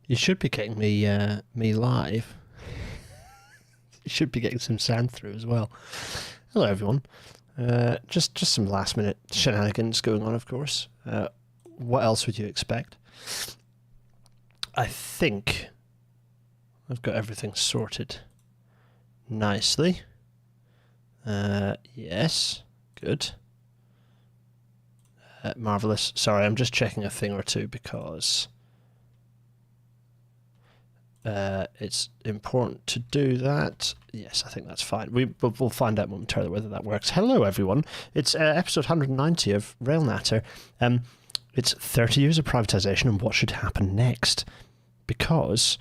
You should be getting me live. You should be getting some sound through as well. Hello, everyone. Just some last minute shenanigans going on, of course. What else would you expect? I think I've got everything sorted nicely. Yes, good. Marvellous. Sorry, I'm just checking a thing or two because it's important to do that. Yes, I think that's fine. We'll find out momentarily whether that works. Hello, everyone. It's episode 190 of Rail Natter. It's 30 years of privatisation and what should happen next. Because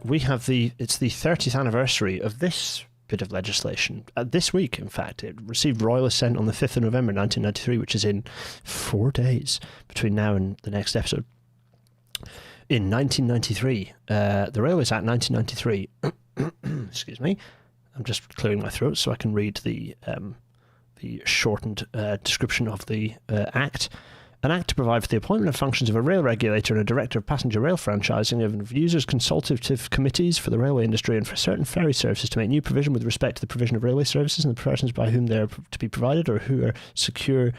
we have it's the 30th anniversary of this bit of legislation. This week, in fact, it received royal assent on the 5th of November 1993, which is in 4 days between now and the next episode. In 1993, the Railways Act 1993, excuse me, I'm just clearing my throat so I can read the shortened description of the Act. An act to provide for the appointment of functions of a rail regulator and a director of passenger rail franchising, of users' consultative committees for the railway industry and for certain ferry services, to make new provision with respect to the provision of railway services and the persons by whom they are to be provided or who are secure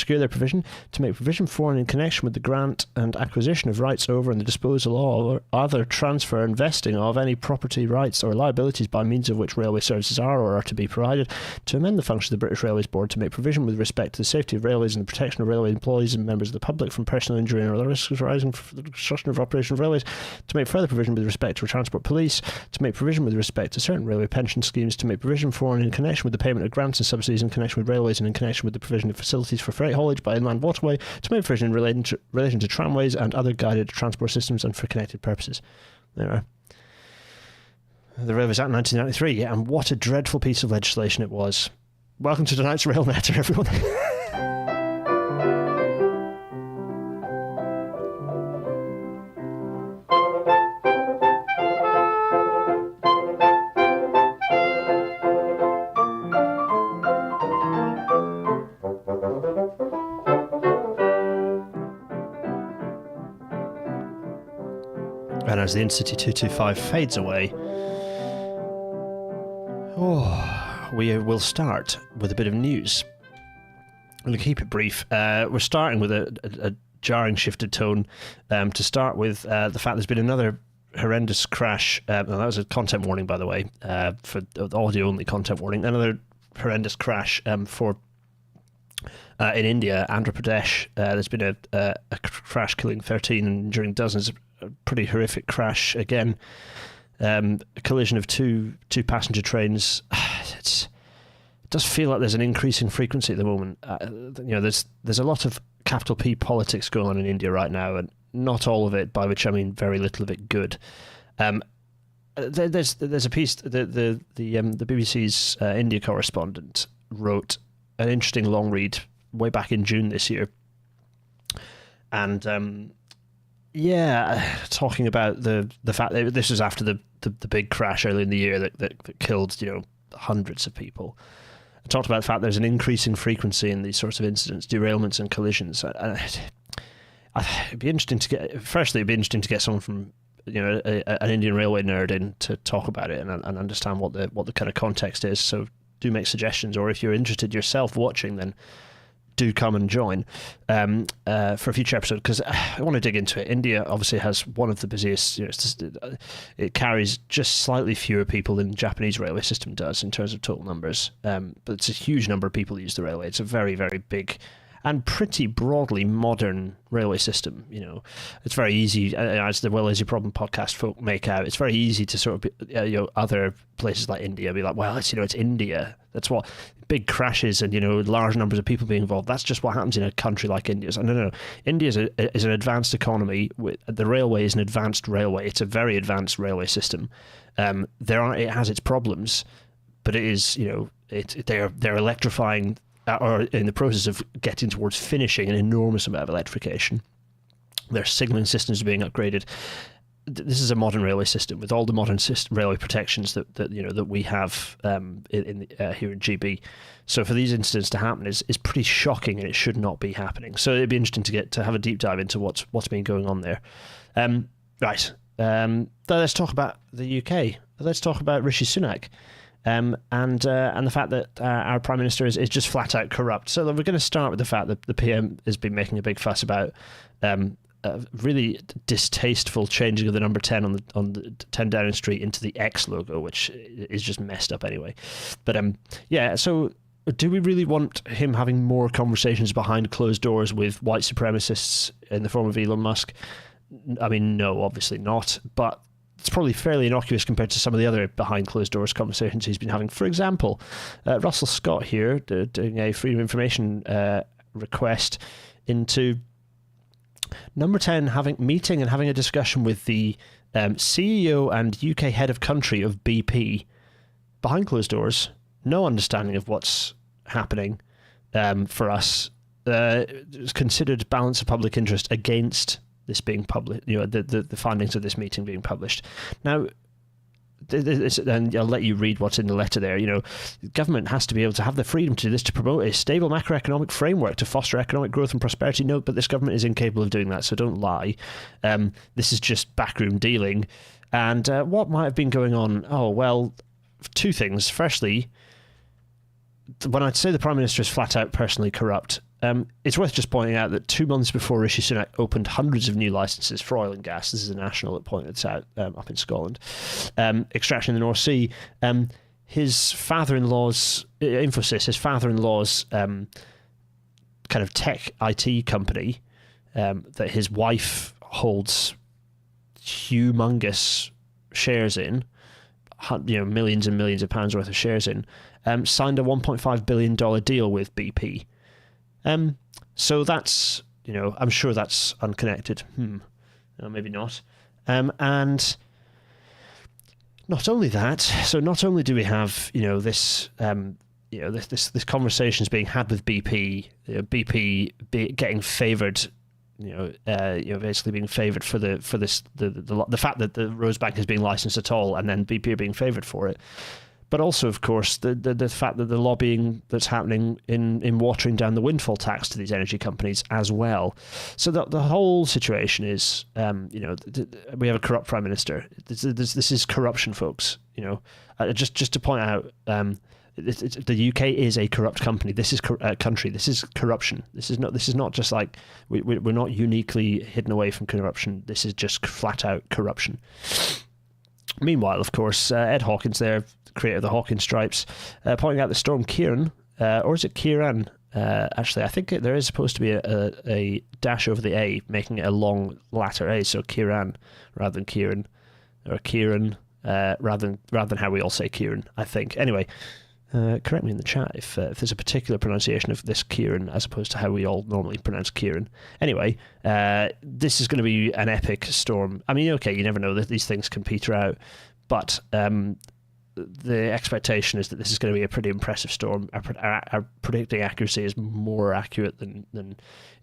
their provision, to make provision for and in connection with the grant and acquisition of rights over and the disposal of or other transfer and vesting of any property rights or liabilities by means of which railway services are or are to be provided, to amend the function of the British Railways Board, to make provision with respect to the safety of railways and the protection of railway employees and members of the public from personal injury and other risks arising from the construction of operation of railways, to make further provision with respect to a transport police, to make provision with respect to certain railway pension schemes, to make provision for and in connection with the payment of grants and subsidies in connection with railways and in connection with the provision of facilities for freight haulage by inland waterway, to make provision in relation to tramways and other guided transport systems and for connected purposes. There we are. The Railways Act 1993, yeah, and what a dreadful piece of legislation it was. Welcome to tonight's Rail Natter, everyone. And as the InCity 225 fades away, we will start with a bit of news. I'm going to keep it brief. We're starting with a jarring shifted tone to start with the fact there's been another horrendous crash. That was a content warning, by the way, for the audio-only content warning. Another horrendous crash in India, Andhra Pradesh. There's been a crash killing 13 and injuring dozens. A pretty horrific crash again. A collision of two passenger trains. It does feel like there's an increasing frequency at the moment. There's a lot of capital P politics going on in India right now, and not all of it, by which I mean very little of it, good. There's a piece the BBC's India correspondent wrote an interesting long read way back in June this year, and talking about the fact that this was after the big crash early in the year that killed hundreds of people. I talked about the fact there's an increasing frequency in these sorts of incidents, derailments and collisions. It'd be interesting to get someone from an Indian railway nerd in to talk about it and understand what the kind of context is. So do make suggestions, or if you're interested yourself watching, then do come and join for a future episode, because I want to dig into it. India obviously has one of the busiest, it carries just slightly fewer people than the Japanese railway system does in terms of total numbers, but it's a huge number of people who use the railway. It's a very, very big and pretty broadly modern railway system. It's very easy, as the Well Is Your Problem podcast folk make out, it's very easy to sort of other places like India be like, well, it's India, that's what big crashes and large numbers of people being involved, that's just what happens in a country like India. So no, India is an advanced economy. The railway is an advanced railway. It's a very advanced railway system. It has its problems, but it is they're electrifying, or in the process of getting towards finishing an enormous amount of electrification. Their signalling systems are being upgraded. This is a modern railway system with all the modern railway protections that we have here in GB. So for these incidents to happen is pretty shocking, and it should not be happening. So it'd be interesting to have a deep dive into what's been going on there. Right, let's talk about the UK. Let's talk about Rishi Sunak. And the fact that our Prime Minister is just flat out corrupt. So we're going to start with the fact that the PM has been making a big fuss about really distasteful changing of the number 10 on the 10 Downing Street into the X logo, which is just messed up anyway. But so do we really want him having more conversations behind closed doors with white supremacists in the form of Elon Musk? I mean, no, obviously not. But it's probably fairly innocuous compared to some of the other behind closed doors conversations he's been having. For example, Russell Scott here doing a Freedom of Information request into number 10 having a discussion with the CEO and UK head of country of BP behind closed doors. No understanding of what's happening for us. It's considered balance of public interest against this being published, the findings of this meeting being published. Now, and I'll let you read what's in the letter there. The government has to be able to have the freedom to do this to promote a stable macroeconomic framework to foster economic growth and prosperity. Note, but this government is incapable of doing that, so don't lie. This is just backroom dealing. And what might have been going on? Oh, well, two things. Firstly, when I'd say the Prime Minister is flat out personally corrupt, it's worth just pointing out that 2 months before Rishi Sunak opened hundreds of new licences for oil and gas, this is a national that pointed this out up in Scotland, extraction in the North Sea, his father-in-law's, Infosys, his father-in-law's kind of tech IT company that his wife holds humongous shares in, millions and millions of pounds worth of shares in, signed a $1.5 billion deal with BP. So that's, I'm sure that's unconnected. No, maybe not. And not only that, so not only do we have, this, this conversation is being had with BP, BP getting favoured, basically being favoured for the fact that the Rosebank is being licensed at all, and then BP are being favoured for it. But also, of course, the fact that the lobbying that's happening in watering down the windfall tax to these energy companies as well. So the whole situation is, we have a corrupt Prime Minister. This is corruption, folks. Just to point out, the UK is a corrupt company. This is country. This is corruption. This is not just like we're not uniquely hidden away from corruption. This is just flat out corruption. Meanwhile, of course, Ed Hawkins there, creator of the Hawkins Stripes, pointing out the storm Kieran, or is it Kiran? Actually, I think there is supposed to be a dash over the A, making it a long latter A, so Kiran rather than Kieran, or Kiran rather than how we all say Kieran, I think. Anyway, correct me in the chat if there's a particular pronunciation of this Kieran as opposed to how we all normally pronounce Kieran. Anyway, this is going to be an epic storm. I mean, okay, you never know that these things can peter out, but the expectation is that this is going to be a pretty impressive storm. Our predicting accuracy is more accurate than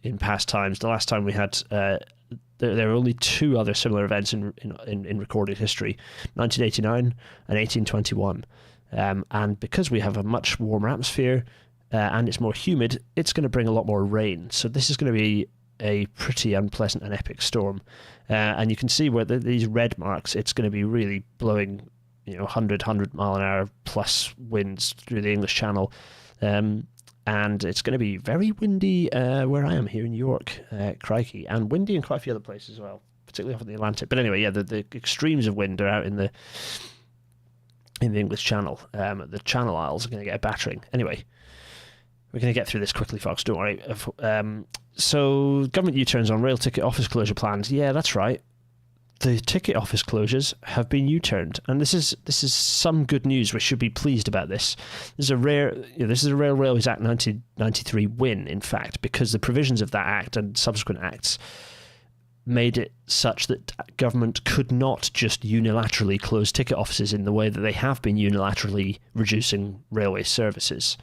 in past times. The last time we had there were only two other similar events in recorded history, 1989 and 1821. And because we have a much warmer atmosphere and it's more humid, it's going to bring a lot more rain. So this is going to be a pretty unpleasant and epic storm. And you can see where these red marks, it's going to be really blowing 100 mile an hour plus winds through the English Channel. And it's going to be very windy where I am here in York, crikey, and windy in quite a few other places as well, particularly off in the Atlantic. But anyway, yeah, the extremes of wind are out in the English Channel. The Channel Isles are going to get a battering. Anyway, we're going to get through this quickly, folks, don't worry. So, government U-turns on rail ticket office closure plans. Yeah, that's right. The ticket office closures have been U-turned, and this is some good news. We should be pleased about this. This is a Rail Railways Act 1993 win, in fact, because the provisions of that act and subsequent acts made it such that government could not just unilaterally close ticket offices in the way that they have been unilaterally reducing railway services.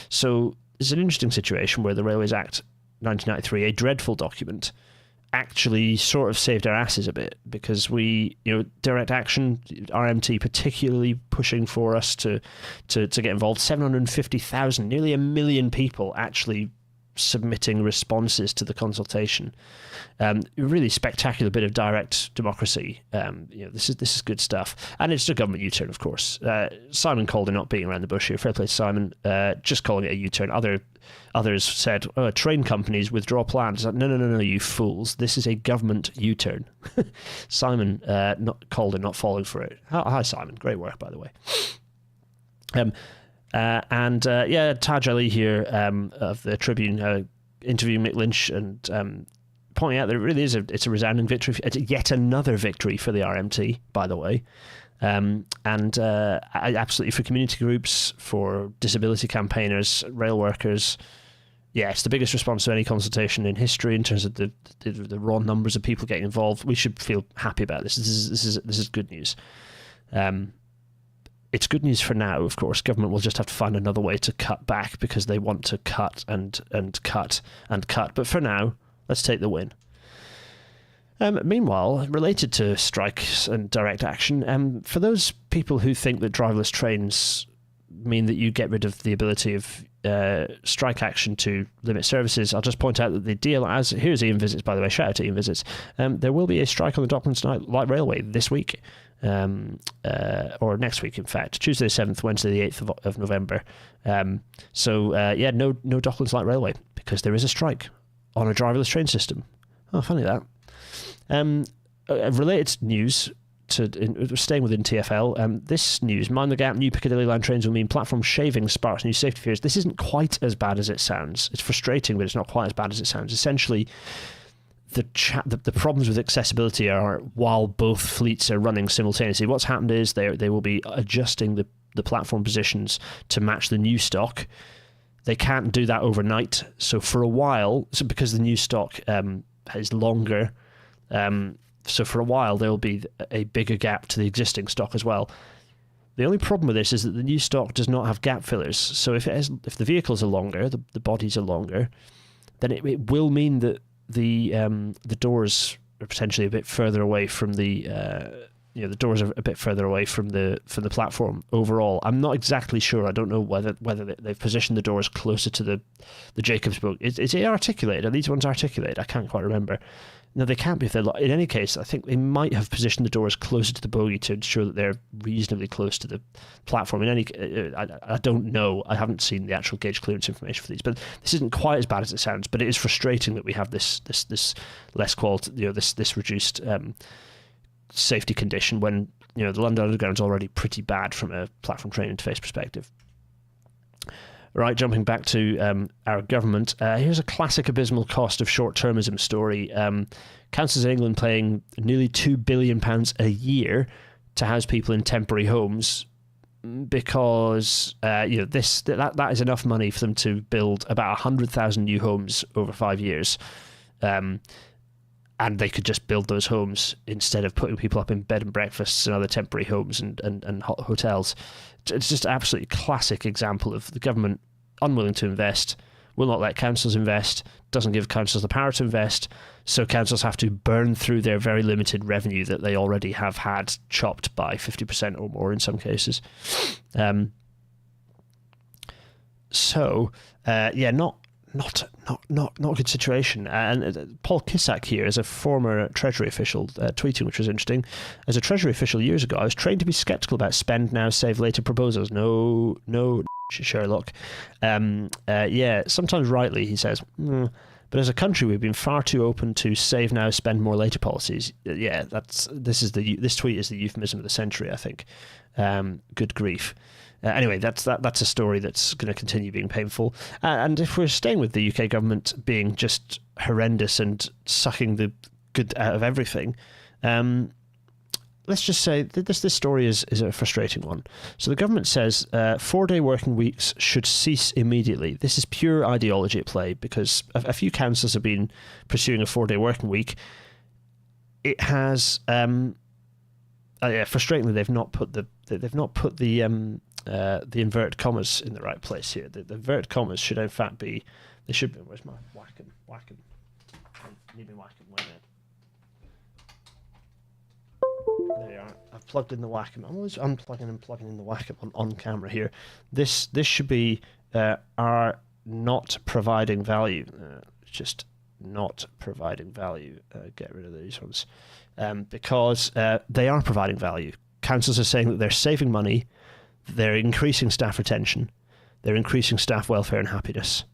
So it's an interesting situation where the Railways Act 1993, a dreadful document, actually sort of saved our asses a bit, because we, direct action, RMT particularly pushing for us to get involved. 750,000, nearly 1 million people actually submitting responses to the consultation. Really spectacular bit of direct democracy. This is good stuff, and it's a government U-turn, of course. Simon called it not being around the bush here. Fair play to Simon. Just calling it a U-turn. Others said, train companies withdraw plans. No, you fools. This is a government U-turn. Simon called it not falling for it. Hi, Simon. Great work, by the way. Taj Ali here of the Tribune interviewing Mick Lynch and pointing out that it really is it's a resounding victory. It's yet another victory for the RMT, by the way. Absolutely for community groups, for disability campaigners, rail workers. Yeah, it's the biggest response to any consultation in history in terms of the raw numbers of people getting involved. We should feel happy about this. This is good news. It's good news for now, of course. Government will just have to find another way to cut back because they want to cut and cut and cut. But for now, let's take the win. Meanwhile, related to strikes and direct action, for those people who think that driverless trains mean that you get rid of the ability of strike action to limit services, I'll just point out that the deal, here's Ian Visits, by the way, shout out to Ian Visits, there will be a strike on the Docklands Light Railway this week, or next week, in fact, Tuesday the 7th, Wednesday the 8th of November. No Docklands Light Railway, because there is a strike on a driverless train system. Oh, funny that. Related news, staying within TfL, this news, mind the gap, new Piccadilly line trains will mean platform shaving sparks new safety fears. This isn't quite as bad as it sounds. It's frustrating, but it's not quite as bad as it sounds. Essentially, the problems with accessibility are while both fleets are running simultaneously. What's happened is they will be adjusting the platform positions to match the new stock. They can't do that overnight. So for a while, because the new stock is longer, so for a while there will be a bigger gap to the existing stock as well. The only problem with this is that the new stock does not have gap fillers. So if the vehicles are longer, the bodies are longer, then it will mean that the doors are potentially a bit further away from the doors are a bit further away from the platform overall. I'm not exactly sure. I don't know whether they've positioned the doors closer to the Jacobs book. Is it articulated? Are these ones articulated? I can't quite remember. No, they can't be if they're in any case, I think they might have positioned the doors closer to the bogie to ensure that they're reasonably close to the platform. I don't know. I haven't seen the actual gauge clearance information for these, but this isn't quite as bad as it sounds. But it is frustrating that we have this less quality, this reduced safety condition when the London Underground is already pretty bad from a platform train interface perspective. Right, jumping back to our government, here's a classic abysmal cost of short-termism story. Councils in England paying nearly £2 billion a year to house people in temporary homes because that is enough money for them to build about 100,000 new homes over 5 years. And they could just build those homes instead of putting people up in bed and breakfasts and other temporary homes and hotels. It's just an absolutely classic example of the government unwilling to invest, will not let councils invest, doesn't give councils the power to invest, so councils have to burn through their very limited revenue that they already have had chopped by 50% or more in some cases. Not a good situation. And Paul Kissak here is a former Treasury official tweeting, which was interesting. As a Treasury official years ago, I was trained to be sceptical about spend now, save later proposals. No, Sherlock. Sometimes rightly, he says. But as a country, we've been far too open to save now, spend more later policies. This tweet is the euphemism of the century, I think. Good grief. Anyway, that's a story that's going to continue being painful. And if we're staying with the UK government being just horrendous and sucking the good out of everything, let's just say that this story is a frustrating one. So the government says 4-day working weeks should cease immediately. This is pure ideology at play because a few councils have been pursuing a 4-day working week. It has, frustratingly, they've not put the inverted commas in the right place here. The inverted commas should in fact be, they should be, where's my whacking? I need my whacking, wait a minute. There you are. I've plugged in the Wacom. I'm always unplugging and plugging in the Wacom on camera here. This should be our not providing value. Just not providing value. Get rid of these ones. Because they are providing value. Councils are saying that they're saving money, they're increasing staff retention, they're increasing staff welfare and happiness.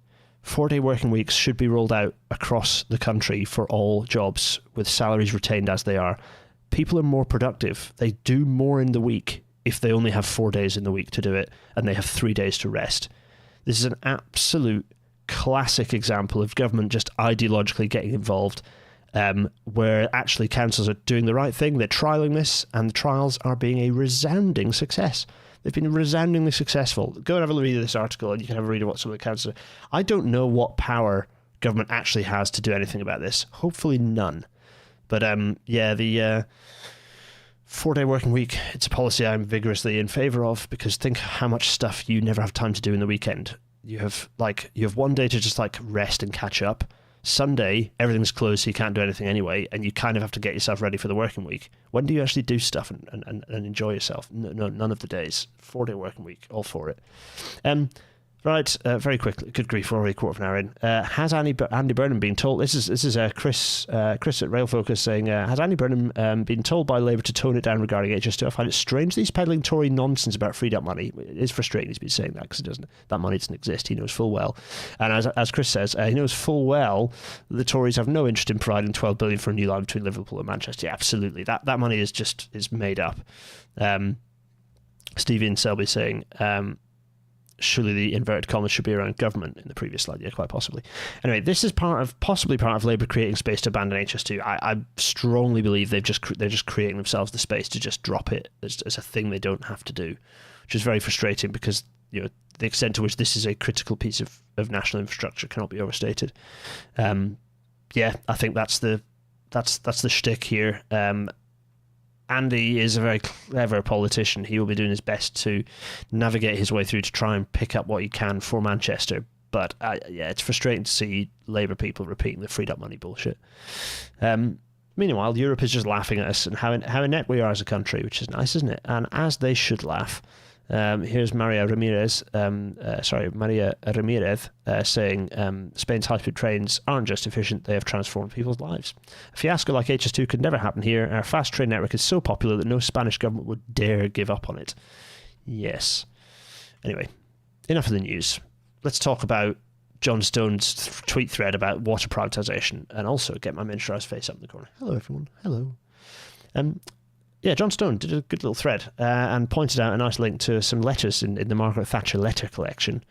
4-day working weeks should be rolled out across the country for all jobs with salaries retained as they are. People are more productive. They do more in the week if they only have 4 days in the week to do it and they have 3 days to rest. This is an absolute classic example of government just ideologically getting involved, where actually councils are doing the right thing. They're trialling this, and the trials are being a resounding success. They've been resoundingly successful. Go and have a read of this article, and you can have a read of what some of the councils are. I don't know what power government actually has to do anything about this. Hopefully none. But the 4-day working week, it's a policy I'm vigorously in favour of, because think how much stuff you never have time to do in the weekend. You have 1 day to just rest and catch up. Sunday, everything's closed, so you can't do anything anyway, and you kind of have to get yourself ready for the working week. When do you actually do stuff and enjoy yourself? No, none of the days. 4-day working week, all for it. Right, very quickly. Good grief, we're already a quarter of an hour in. Has Andy Burnham been told? This is Chris at Rail Focus saying, has Andy Burnham been told by Labour to tone it down regarding HS2? I find it strange that he's peddling Tory nonsense about freed up money. It is frustrating he's been saying that, because that money doesn't exist. He knows full well, and as Chris says, he knows full well that the Tories have no interest in providing 12 billion for a new line between Liverpool and Manchester. Yeah, absolutely, that money is made up. Stevie and Selby saying, surely the inverted commas should be around government in the previous slide. Yeah, quite possibly. Anyway, this is possibly part of Labour creating space to abandon HS2. I strongly believe they're just creating themselves the space to just drop it as a thing they don't have to do, which is very frustrating, because the extent to which this is a critical piece of national infrastructure cannot be overstated. I think that's the shtick here. Andy is a very clever politician. He will be doing his best to navigate his way through to try and pick up what he can for Manchester. But it's frustrating to see Labour people repeating the freed up money bullshit. Meanwhile, Europe is just laughing at us and how inept we are as a country, which is nice, isn't it? And as they should laugh. Here's Maria Ramirez saying Spain's high-speed trains aren't just efficient, they have transformed people's lives. A fiasco like HS2 could never happen here. Our fast train network is so popular that no Spanish government would dare give up on it. Yes. Anyway, enough of the news. Let's talk about John Stone's tweet thread about water privatisation, and also get my Minstrel's face up in the corner. Hello, everyone. Hello. John Stone did a good little thread and pointed out a nice link to some letters in the Margaret Thatcher letter collection.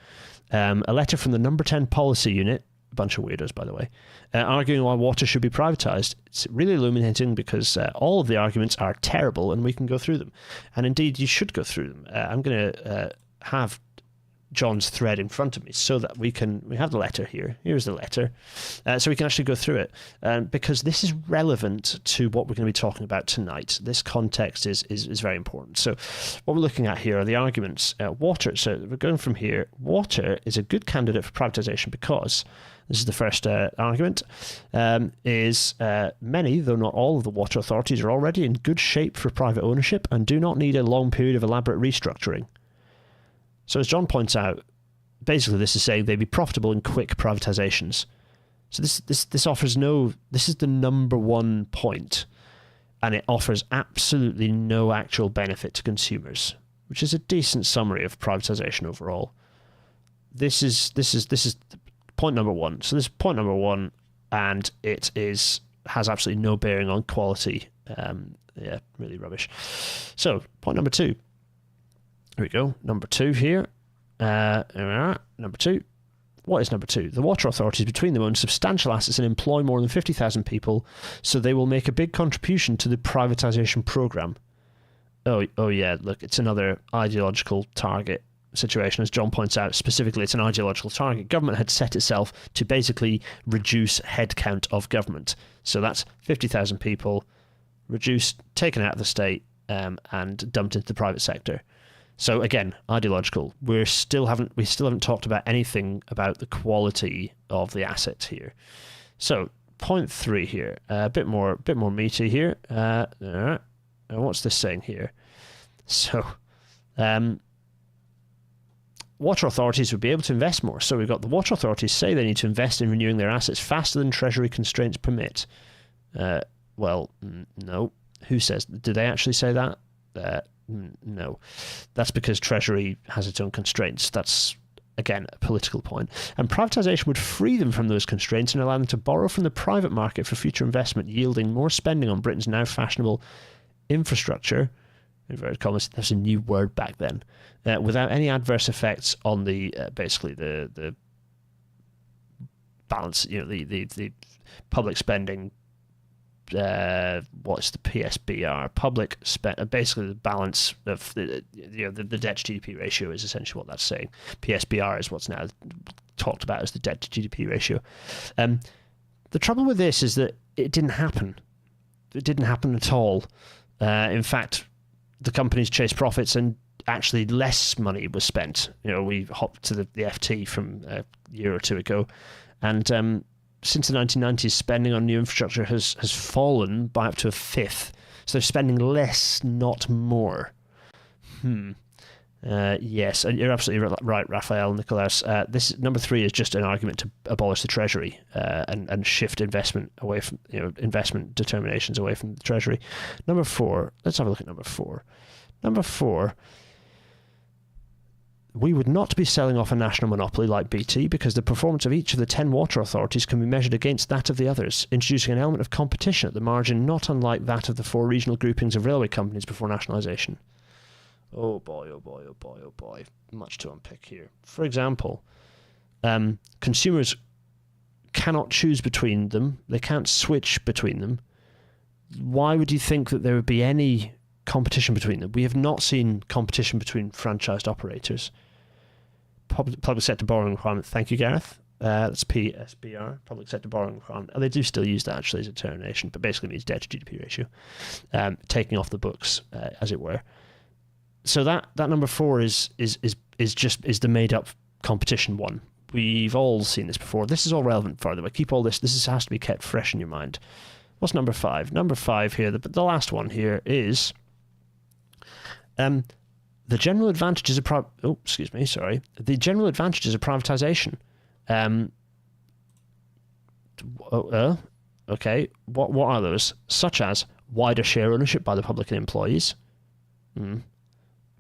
A letter from the number 10 policy unit, a bunch of weirdos, by the way, arguing why water should be privatised. It's really illuminating, because all of the arguments are terrible, and we can go through them. And indeed, you should go through them. I'm going to have John's thread in front of me so that we have the letter here. Here's the letter. So we can actually go through it, because this is relevant to what we're going to be talking about tonight. This context is very important. So what we're looking at here are the arguments. Water, so we're going from here. Water is a good candidate for privatisation because, this is the first argument, is many, though not all, of the water authorities are already in good shape for private ownership and do not need a long period of elaborate restructuring. So as John points out, basically this is saying they'd be profitable in quick privatisations. So this offers this is the number one point, and it offers absolutely no actual benefit to consumers, which is a decent summary of privatisation overall. This is point number one. So this is point number one, and it has absolutely no bearing on quality. Really rubbish. So point number two. Here we go. Number two here. Number two. What is number two? The water authorities between them own substantial assets and employ more than 50,000 people, so they will make a big contribution to the privatisation programme. Oh yeah, look, it's another ideological target situation. As John points out, specifically, it's an ideological target. Government had set itself to basically reduce headcount of government. So that's 50,000 people reduced, taken out of the state, and dumped into the private sector. So again, ideological. We still haven't talked about anything about the quality of the assets here. So point three here, a bit more meaty here. What's this saying here? So, water authorities would be able to invest more. So we've got the water authorities say they need to invest in renewing their assets faster than Treasury constraints permit. Well, no. Who says? Do they actually say that? No. That's because Treasury has its own constraints. That's, again, a political point. And privatisation would free them from those constraints and allow them to borrow from the private market for future investment, yielding more spending on Britain's now fashionable infrastructure. Inverted commas, there's a new word back then. Without any adverse effects on the basically the balance, the public spending. What's the PSBR? Public spend, basically the balance of the debt to GDP ratio is essentially what that's saying. PSBR is what's now talked about as the debt to GDP ratio. The trouble with this is that it didn't happen. It didn't happen at all. In fact, the companies chased profits and actually less money was spent. We hopped to the FT from a year or two ago, and since the 1990s, spending on new infrastructure has fallen by up to a fifth. So they're spending less, not more. Yes, and you're absolutely right, Raphael Nicolaus. This number 3 is just an argument to abolish the Treasury and shift investment away from investment determinations away from the Treasury. Number 4. Let's have a look at number 4. Number 4. We would not be selling off a national monopoly like BT because the performance of each of the 10 water authorities can be measured against that of the others, introducing an element of competition at the margin not unlike that of the 4 regional groupings of railway companies before nationalisation. Oh boy, oh boy, oh boy, oh boy. Much to unpick here. For example, consumers cannot choose between them. They can't switch between them. Why would you think that there would be any competition between them? We have not seen competition between franchised operators. Public sector borrowing requirement. Thank you, Gareth. That's PSBR, public sector borrowing requirement. They do still use that actually as a termination, but basically means debt to GDP ratio, taking off the books, as it were. So that number 4 is the made up competition one. We've all seen this before. This is all relevant, by the way. Keep all this. This has to be kept fresh in your mind. What's number 5? Number 5 here. The last one here is. The general advantages of The general advantages of privatisation. Okay. What are those? Such as wider share ownership by the public and employees.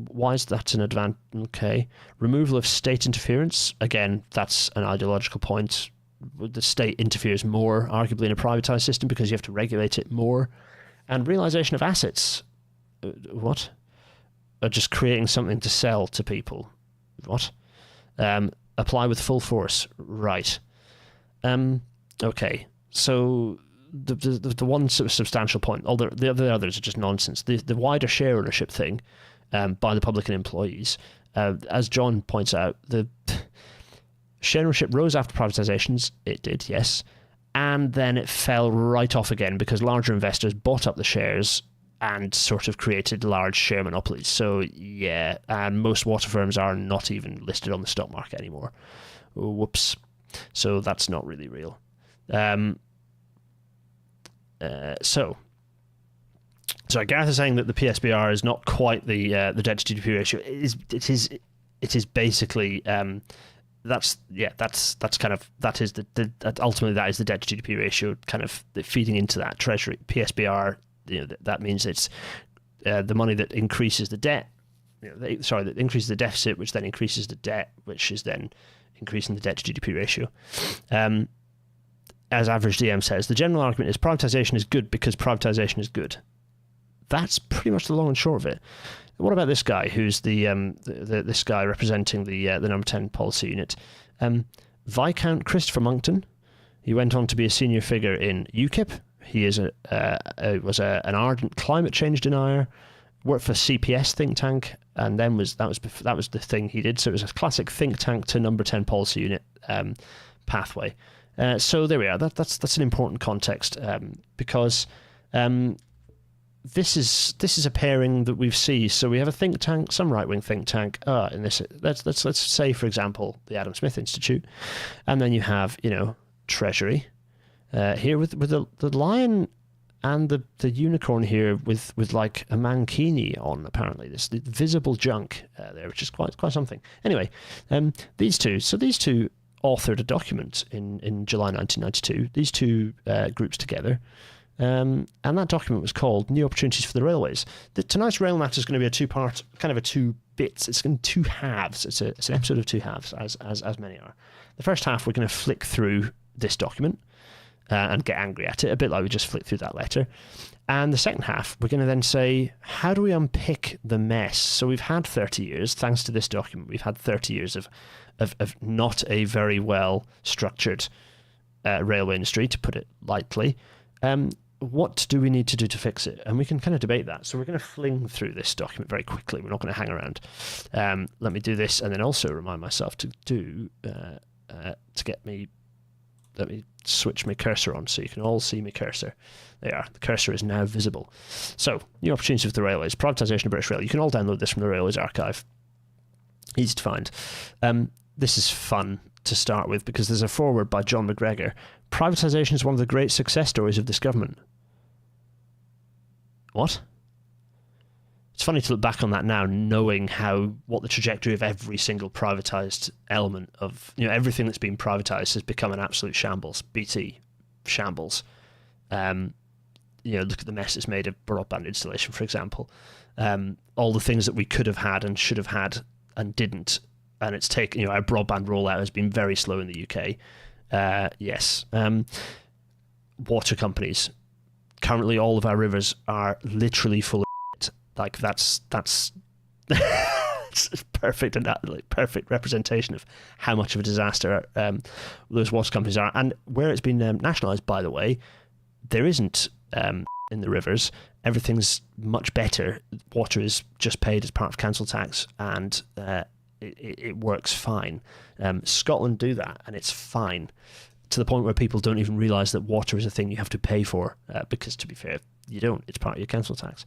Why is that an advantage? Okay. Removal of state interference. Again, that's an ideological point. The state interferes more, arguably, in a privatised system because you have to regulate it more. And realisation of assets. What? Just creating something to sell to people. What? Apply with full force. Right. Okay. So the one sort of substantial point, all the others are just nonsense. The wider share ownership thing by the public and employees, as John points out, the share ownership rose after privatisations. It did, yes. And then it fell right off again because larger investors bought up the shares and sort of created large share monopolies. So, yeah, and most water firms are not even listed on the stock market anymore. Whoops. So that's not really real. So Gareth is saying that the PSBR is not quite the debt to GDP ratio. It is basically ultimately that is the debt to GDP ratio, kind of feeding into that Treasury PSBR. That means it's the money that increases the debt. That increases the deficit, which then increases the debt, which is then increasing the debt to GDP ratio. As Average DM says, the general argument is privatisation is good because privatisation is good. That's pretty much the long and short of it. What about this guy, who's this guy representing the number 10 policy unit? Viscount Christopher Monckton. He went on to be a senior figure in UKIP. He was an ardent climate change denier. Worked for CPS think tank, and then that was the thing he did. So it was a classic think tank to number 10 policy unit pathway. So there we are. That's an important context because this is a pairing that we've seen. So we have a think tank, some right wing think tank. In this, let's say, for example, the Adam Smith Institute, and then you have Treasury here with the lion and the unicorn here with like a mankini on, apparently, this visible junk there, which is quite something. Anyway, these two authored a document in July 1992. These two groups together. And that document was called New Opportunities for the Railways. Tonight's Rail Matter is going to be a two-part, kind of a two bits. It's going to be two halves. It's an episode of two halves, as many are. The first half, we're going to flick through this document and get angry at it, a bit like we just flicked through that letter. And the second half, we're going to then say, how do we unpick the mess? So we've had 30 years, thanks to this document, we've had 30 years of not a very well structured railway industry, to put it lightly. What do we need to do to fix it? And we can kind of debate that. So we're going to fling through this document very quickly. We're not going to hang around. Let me do this, and then also remind myself to do let me switch my cursor on so you can all see my cursor. There you are. The cursor is now visible. So, new opportunities with the railways. Privatisation of British Rail. You can all download this from the Railways Archive. Easy to find. This is fun to start with because there's a foreword by John McGregor. Privatisation is one of the great success stories of this government. What? It's funny to look back on that now, knowing what the trajectory of every single privatised element of, everything that's been privatised has become an absolute shambles. BT, shambles. Look at the mess it's made of broadband installation, for example. All the things that we could have had and should have had and didn't. And it's taken, our broadband rollout has been very slow in the UK. Yes. Water companies. Currently, all of our rivers are literally full of shit. Like, that's it's perfect, and perfect representation of how much of a disaster those water companies are. And where it's been nationalised, by the way, there isn't in the rivers. Everything's much better. Water is just paid as part of council tax, and it works fine. Scotland do that, and it's fine, to the point where people don't even realise that water is a thing you have to pay for, because, to be fair, you don't. It's part of your council tax.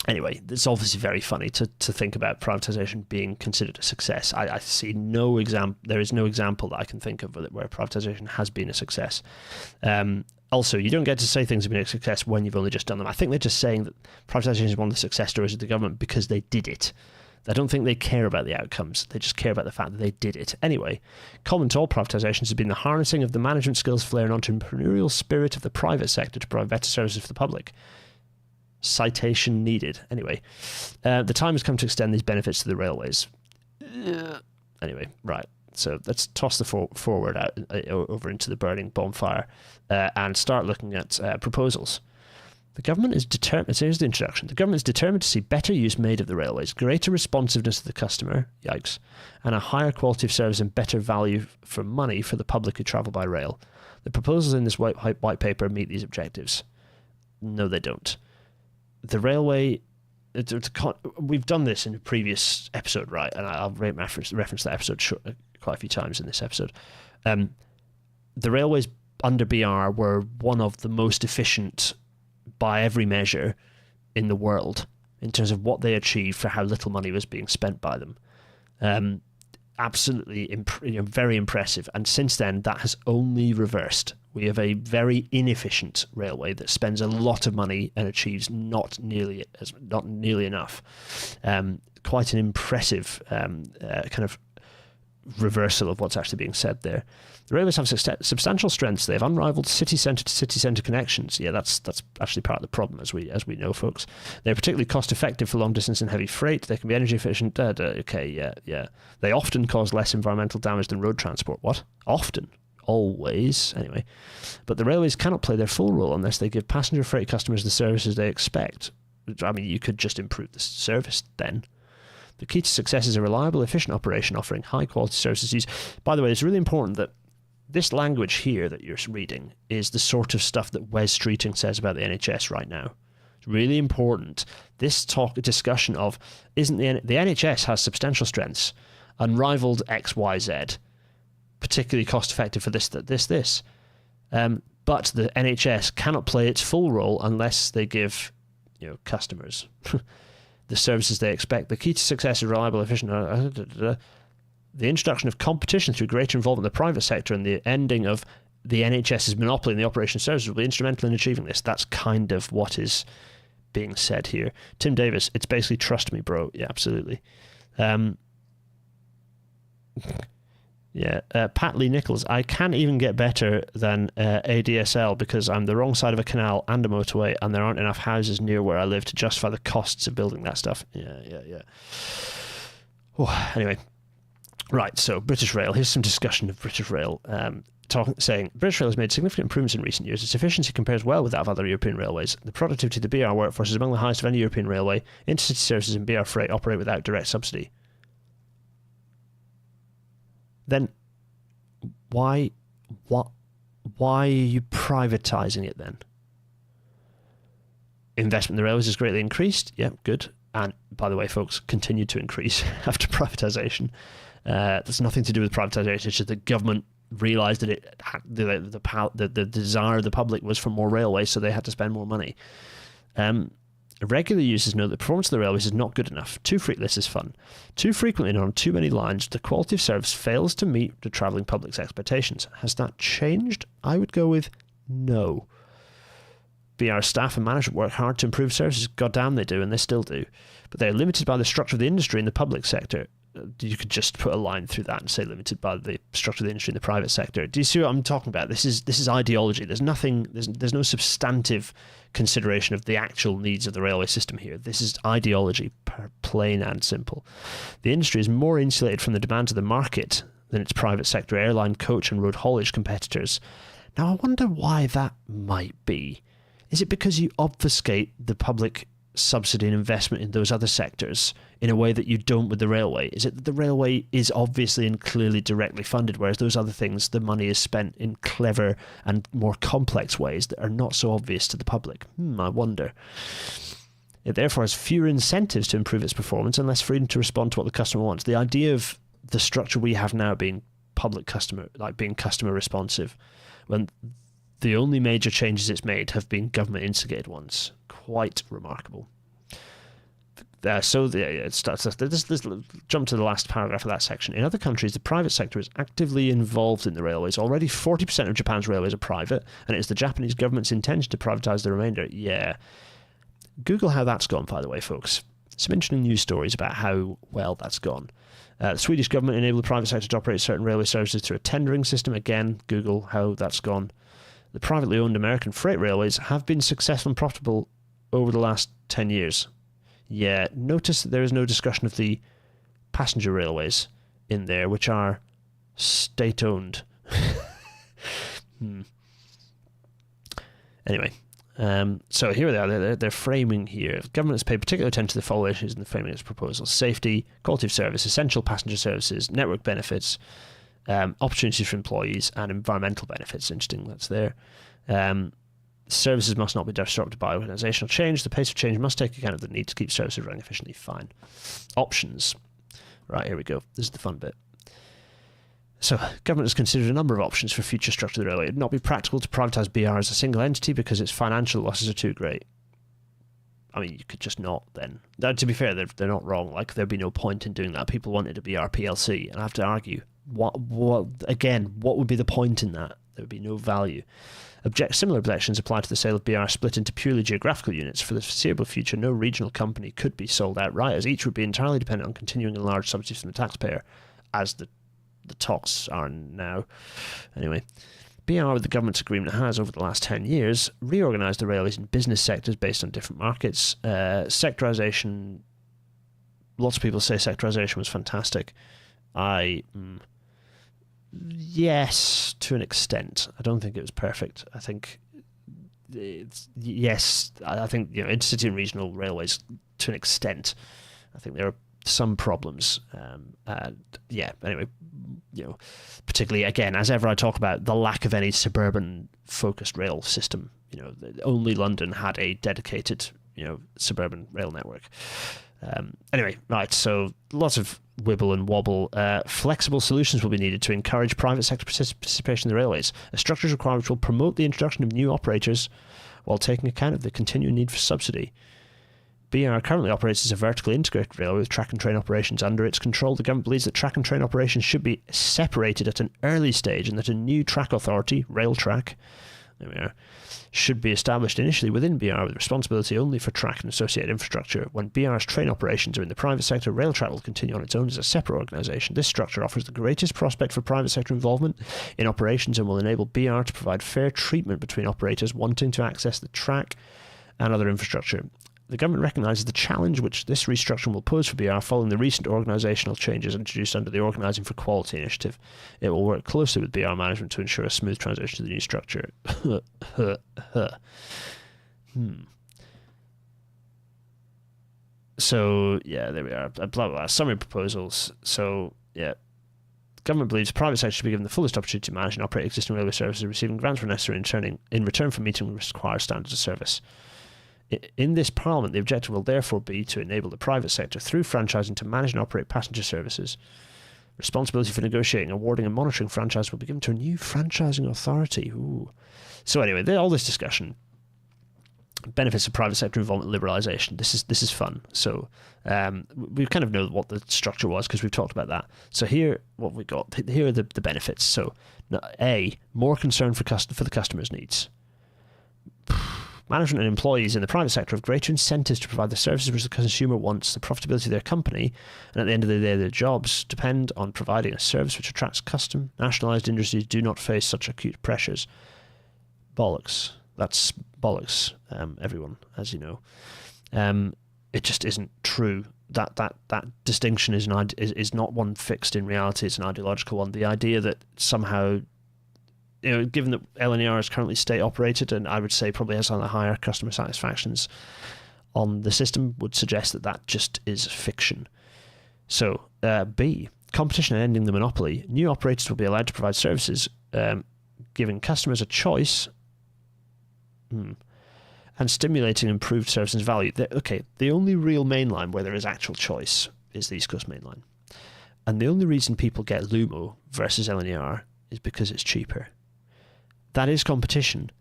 Anyway, it's obviously very funny to think about privatisation being considered a success. I see no example. There is no example that I can think of where privatisation has been a success. Also, you don't get to say things have been a success when you've only just done them. I think they're just saying that privatisation is one of the success stories of the government because they did it. I don't think they care about the outcomes. They just care about the fact that they did it. Anyway, common to all privatisations has been the harnessing of the management skills, flair and entrepreneurial spirit of the private sector to provide better services for the public. Citation needed. Anyway, the time has come to extend these benefits to the railways. Anyway, right. So let's toss the forward out over into the burning bonfire and start looking at proposals. The government is determined. Here's the introduction. The government is determined to see better use made of the railways, greater responsiveness to the customer, yikes, and a higher quality of service and better value for money for the public who travel by rail. The proposals in this white paper meet these objectives. No, they don't. The railway. We've done this in a previous episode, right? And I'll reference that episode quite a few times in this episode. The railways under BR were one of the most efficient, by every measure, in the world in terms of what they achieved for how little money was being spent by them. Absolutely very impressive. And since then, that has only reversed. We have a very inefficient railway that spends a lot of money and achieves not nearly enough. Quite an impressive kind of reversal of what's actually being said there. The railways have substantial strengths. They have unrivaled city centre to city centre connections. Yeah, that's actually part of the problem, as we know, folks. They're particularly cost effective for long distance and heavy freight. They can be energy efficient. Okay, yeah. They often cause less environmental damage than road transport. What? Often. Always. Anyway. But the railways cannot play their full role unless they give passenger freight customers the services they expect. I mean, you could just improve the service then. The key to success is a reliable, efficient operation offering high-quality services. By the way, it's really important that this language here that you're reading is the sort of stuff that Wes Streeting says about the NHS right now. It's really important. This discussion of the NHS has substantial strengths, unrivaled X, Y, Z, particularly cost-effective for this. But the NHS cannot play its full role unless they give customers the services they expect. The key to success is reliable, efficient. The introduction of competition through greater involvement in the private sector and the ending of the NHS's monopoly in the operation of services will be instrumental in achieving this. That's kind of what is being said here. Tim Davis, it's basically trust me, bro. Yeah, absolutely. Pat Lee Nichols, I can't even get better than ADSL because I'm the wrong side of a canal and a motorway, and there aren't enough houses near where I live to justify the costs of building that stuff. Yeah. Oh, anyway, right, so British Rail. Here's some discussion of British Rail. Saying British Rail has made significant improvements in recent years. Its efficiency compares well with that of other European railways. The productivity of the BR workforce is among the highest of any European railway. Intercity services and BR freight operate without direct subsidy. Then why are you privatising it then? Investment in the railways has greatly increased. Yeah, good. And by the way, folks, continue to increase after privatisation. There's nothing to do with privatisation. It's just that government realised that the desire of the public was for more railways, so they had to spend more money. Regular users know that performance of the railways is not good enough. Too frequently is fun. Too frequently and on too many lines, the quality of service fails to meet the travelling public's expectations. Has that changed? I would go with no. BR staff and management work hard to improve services. Goddamn they do, and they still do. But they are limited by the structure of the industry in the public sector. You could just put a line through that and say limited by the structure of the industry in the private sector. Do you see what I'm talking about? This is ideology. There's no substantive consideration of the actual needs of the railway system here. This is ideology, plain and simple. The industry is more insulated from the demands of the market than its private sector airline, coach and road haulage competitors. Now I wonder why that might be. Is it because you obfuscate the public subsidy and investment in those other sectors in a way that you don't with the railway? Is it that the railway is obviously and clearly directly funded, whereas those other things, the money is spent in clever and more complex ways that are not so obvious to the public? I wonder. It therefore has fewer incentives to improve its performance and less freedom to respond to what the customer wants. The idea of the structure we have now being public customer, like being customer responsive, when the only major changes it's made have been government instigated ones. Quite remarkable. Let's jump to the last paragraph of that section. In other countries, the private sector is actively involved in the railways. Already 40% of Japan's railways are private, and it is the Japanese government's intention to privatise the remainder. Yeah. Google how that's gone, by the way, folks. Some interesting news stories about how well that's gone. The Swedish government enabled the private sector to operate certain railway services through a tendering system. Again, Google how that's gone. The privately owned American freight railways have been successful and profitable over the last 10 years. Yeah, notice that there is no discussion of the passenger railways in there, which are state-owned. Anyway, so here they are. They're framing here. The government has paid particular attention to the following issues in the framing of its proposal: safety, quality of service, essential passenger services, network benefits, opportunities for employees, and environmental benefits. Interesting, that's there. Services must not be disrupted by organisational change. The pace of change must take account of the need to keep services running efficiently. Fine. Options. Right, here we go. This is the fun bit. So, government has considered a number of options for future structure of the railway. It would not be practical to privatise BR as a single entity because its financial losses are too great. I mean, you could just not then. Now, to be fair, they're not wrong. Like, there'd be no point in doing that. People wanted a BR PLC, and I have to argue, what would be the point in that? There would be no value. Similar objections apply to the sale of BR split into purely geographical units. For the foreseeable future, no regional company could be sold outright, as each would be entirely dependent on continuing large subsidies from the taxpayer, as the talks are now. Anyway, BR, with the government's agreement it has over the last 10 years, reorganised the railways in business sectors based on different markets. Sectorisation, lots of people say sectorisation was fantastic. Yes, to an extent. I don't think it was perfect. I think I think intercity and regional railways to an extent. I think there are some problems. Anyway, particularly again, as ever, I talk about the lack of any suburban focused rail system. Only London had a dedicated suburban rail network. Anyway, right, so lots of wibble and wobble. Flexible solutions will be needed to encourage private sector participation in the railways. A structure is required which will promote the introduction of new operators while taking account of the continuing need for subsidy. BR currently operates as a vertically integrated railway with track and train operations under its control. The government believes that track and train operations should be separated at an early stage and that a new track authority, Railtrack, there we are, should be established initially within BR with responsibility only for track and associated infrastructure. When BR's train operations are in the private sector, Railtrack will continue on its own as a separate organisation. This structure offers the greatest prospect for private sector involvement in operations and will enable BR to provide fair treatment between operators wanting to access the track and other infrastructure. The government recognises the challenge which this restructuring will pose for BR following the recent organisational changes introduced under the Organising for Quality initiative. It will work closely with BR management to ensure a smooth transition to the new structure. So, yeah, there we are. Blah, blah, blah. Summary proposals. So, yeah. The government believes the private sector should be given the fullest opportunity to manage and operate existing railway services, receiving grants where necessary in return for meeting required standards of service. In this Parliament, the objective will therefore be to enable the private sector, through franchising, to manage and operate passenger services. Responsibility for negotiating, awarding and monitoring franchise will be given to a new franchising authority. Ooh. So anyway, all this discussion, benefits of private sector involvement, liberalisation. This is fun. So we kind of know what the structure was because we've talked about that. So here, what we got here are the benefits. So A, more concern for the customer's needs. Management and employees in the private sector have greater incentives to provide the services which the consumer wants. The profitability of their company, and at the end of the day, their jobs, depend on providing a service which attracts custom. Nationalised industries do not face such acute pressures. Bollocks. That's bollocks, everyone, as you know. It just isn't true. That distinction is not one fixed in reality. It's an ideological one. The idea that somehow, given that LNER is currently state operated, and I would say probably has one of the higher customer satisfactions on the system, would suggest that just is fiction. So, B, competition and ending the monopoly. New operators will be allowed to provide services, giving customers a choice, and stimulating improved service and value. The only real main line where there is actual choice is the East Coast Main Line. And the only reason people get Lumo versus LNER is because it's cheaper. That is competition.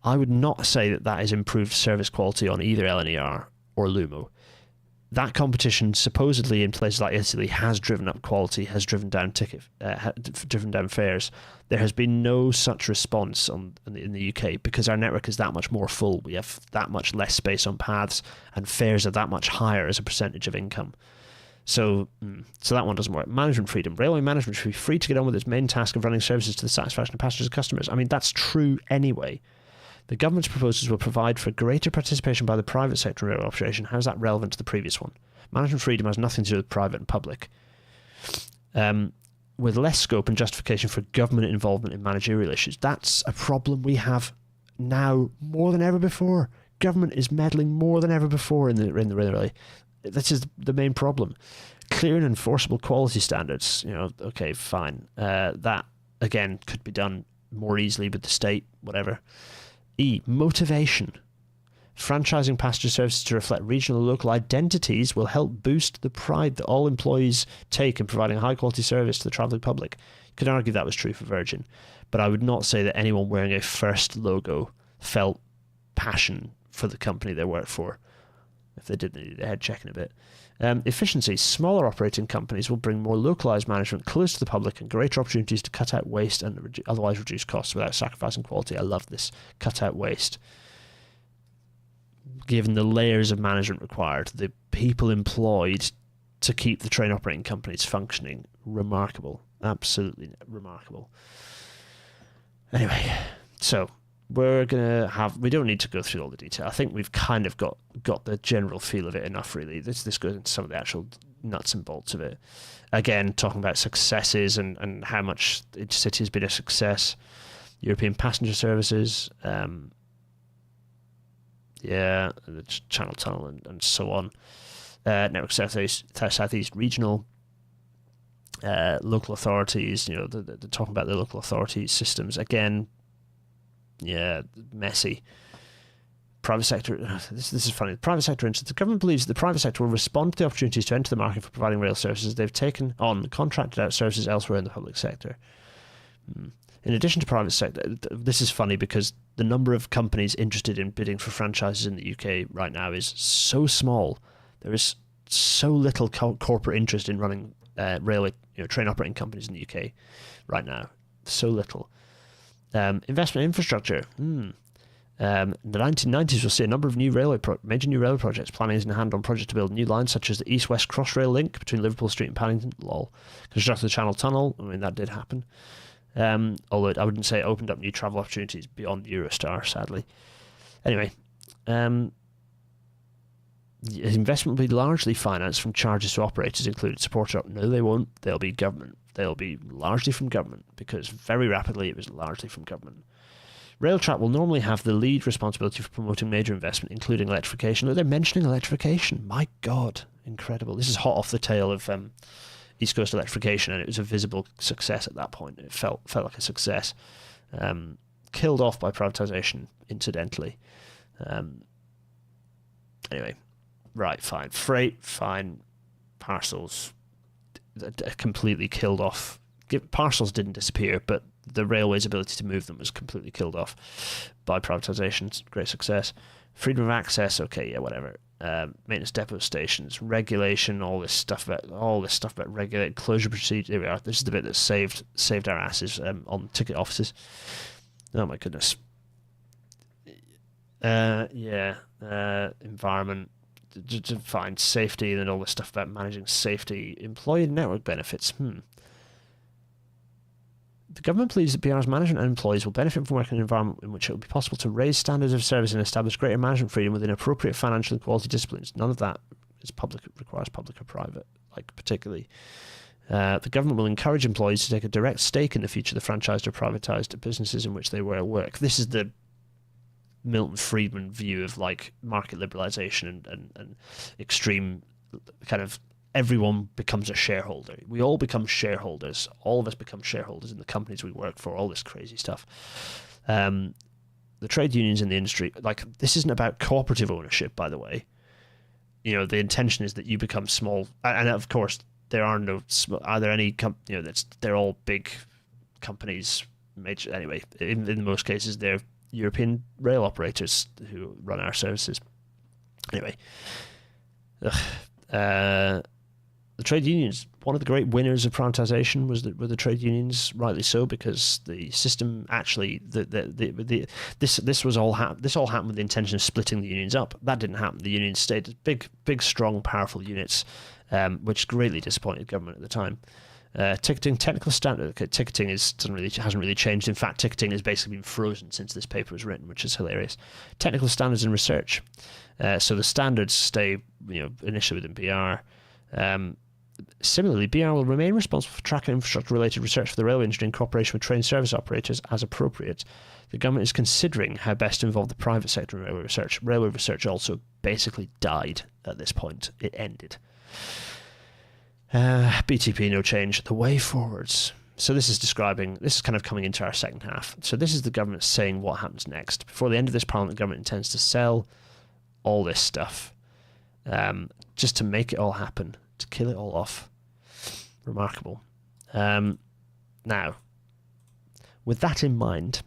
I would not say that is improved service quality on either LNER or Lumo. That competition, supposedly in places like Italy, has driven up quality, has driven down driven down fares. There has been no such response in the UK because our network is that much more full. We have that much less space on paths, and fares are that much higher as a percentage of income. So that one doesn't work. Management freedom. Railway management should be free to get on with its main task of running services to the satisfaction of passengers and customers. I mean, that's true anyway. The government's proposals will provide for greater participation by the private sector in railway operation. How is that relevant to the previous one? Management freedom has nothing to do with private and public. With less scope and justification for government involvement in managerial issues. That's a problem we have now more than ever before. Government is meddling more than ever before in the railway. This is the main problem. Clear and enforceable quality standards. Okay, fine. That, again, could be done more easily with the state, whatever. E, motivation. Franchising passenger services to reflect regional and local identities will help boost the pride that all employees take in providing a high-quality service to the travelling public. You could argue that was true for Virgin, but I would not say that anyone wearing a First logo felt passion for the company they worked for. If they did, they need their head checking a bit. Efficiency. Smaller operating companies will bring more localised management close to the public and greater opportunities to cut out waste and otherwise reduce costs without sacrificing quality. I love this. Cut out waste. Given the layers of management required, the people employed to keep the train operating companies functioning, remarkable. Absolutely remarkable. Anyway, so we don't need to go through all the detail. I think we've kind of got the general feel of it enough, really. This goes into some of the actual nuts and bolts of it. Again, talking about successes and how much Intercity has been a success. European passenger services, the Channel Tunnel and so on. Network Southeast Regional, local authorities, they're talking about the local authorities systems. Again, messy. Private sector, this is funny. The private sector instance, the government believes the private sector will respond to the opportunities to enter the market for providing rail services. They've taken on contracted out services elsewhere in the public sector. In addition to private sector, this is funny because the number of companies interested in bidding for franchises in the UK right now is so small. There is so little corporate interest in running railway, train operating companies in the UK right now. So little. Investment in infrastructure. The 1990s will see a number of major new railway projects. Planning is in hand on projects to build new lines such as the East-West Crossrail link between Liverpool Street and Paddington. Construct the Channel Tunnel. I mean, that did happen. Although I wouldn't say it opened up new travel opportunities beyond Eurostar, sadly. Anyway, investment will be largely financed from charges to operators, including supporter. No, they won't. They'll be government. They'll be largely from government, because very rapidly it was largely from government. Railtrack will normally have the lead responsibility for promoting major investment, including electrification. Oh, they're mentioning electrification. My God, incredible. This is hot off the tail of East Coast electrification, and it was a visible success at that point. It felt like a success. Killed off by privatisation, incidentally. Anyway, right, fine. Freight, fine. Parcels, completely killed off. Parcels didn't disappear, but the railway's ability to move them was completely killed off by privatisation. Great success. Freedom of access, okay, yeah, whatever. Maintenance depot stations, regulation, all this stuff about regulated closure procedure. Here we are. This is the bit that saved our asses on ticket offices. Oh my goodness. Environment, to find safety, and then all this stuff about managing safety, employee network benefits. The government believes that BR's management and employees will benefit from working in an environment in which it will be possible to raise standards of service and establish greater management freedom within appropriate financial and quality disciplines. None of that requires public or private, particularly. The government will encourage employees to take a direct stake in the future of the franchised or privatised businesses in which they work. This is the Milton Friedman view of market liberalisation and extreme kind of everyone becomes a shareholder. We all become shareholders. All of us become shareholders in the companies we work for, all this crazy stuff. The trade unions in the industry, this isn't about cooperative ownership, by the way. The intention is that you become small. And of course, there are no, are there any, they're all big companies. Anyway, in most cases, they're European rail operators who run our services. Anyway, the trade unions, one of the great winners of privatisation were the trade unions, rightly so, because the system actually this all happened with the intention of splitting the unions up. That didn't happen. The unions stayed as big, strong, powerful units, which greatly disappointed government at the time. Ticketing, technical standard. Okay, ticketing hasn't really changed. In fact, ticketing has basically been frozen since this paper was written, which is hilarious. Technical standards and research. So the standards stay, initially within BR. Similarly, BR will remain responsible for tracking infrastructure-related research for the railway industry in cooperation with train service operators as appropriate. The government is considering how best to involve the private sector in railway research. Railway research also basically died at this point. It ended. BTP, no change. The way forwards. So this is kind of coming into our second half. So this is the government saying what happens next. Before the end of this parliament, the government intends to sell all this stuff just to make it all happen, to kill it all off. Remarkable. Now, with that in mind,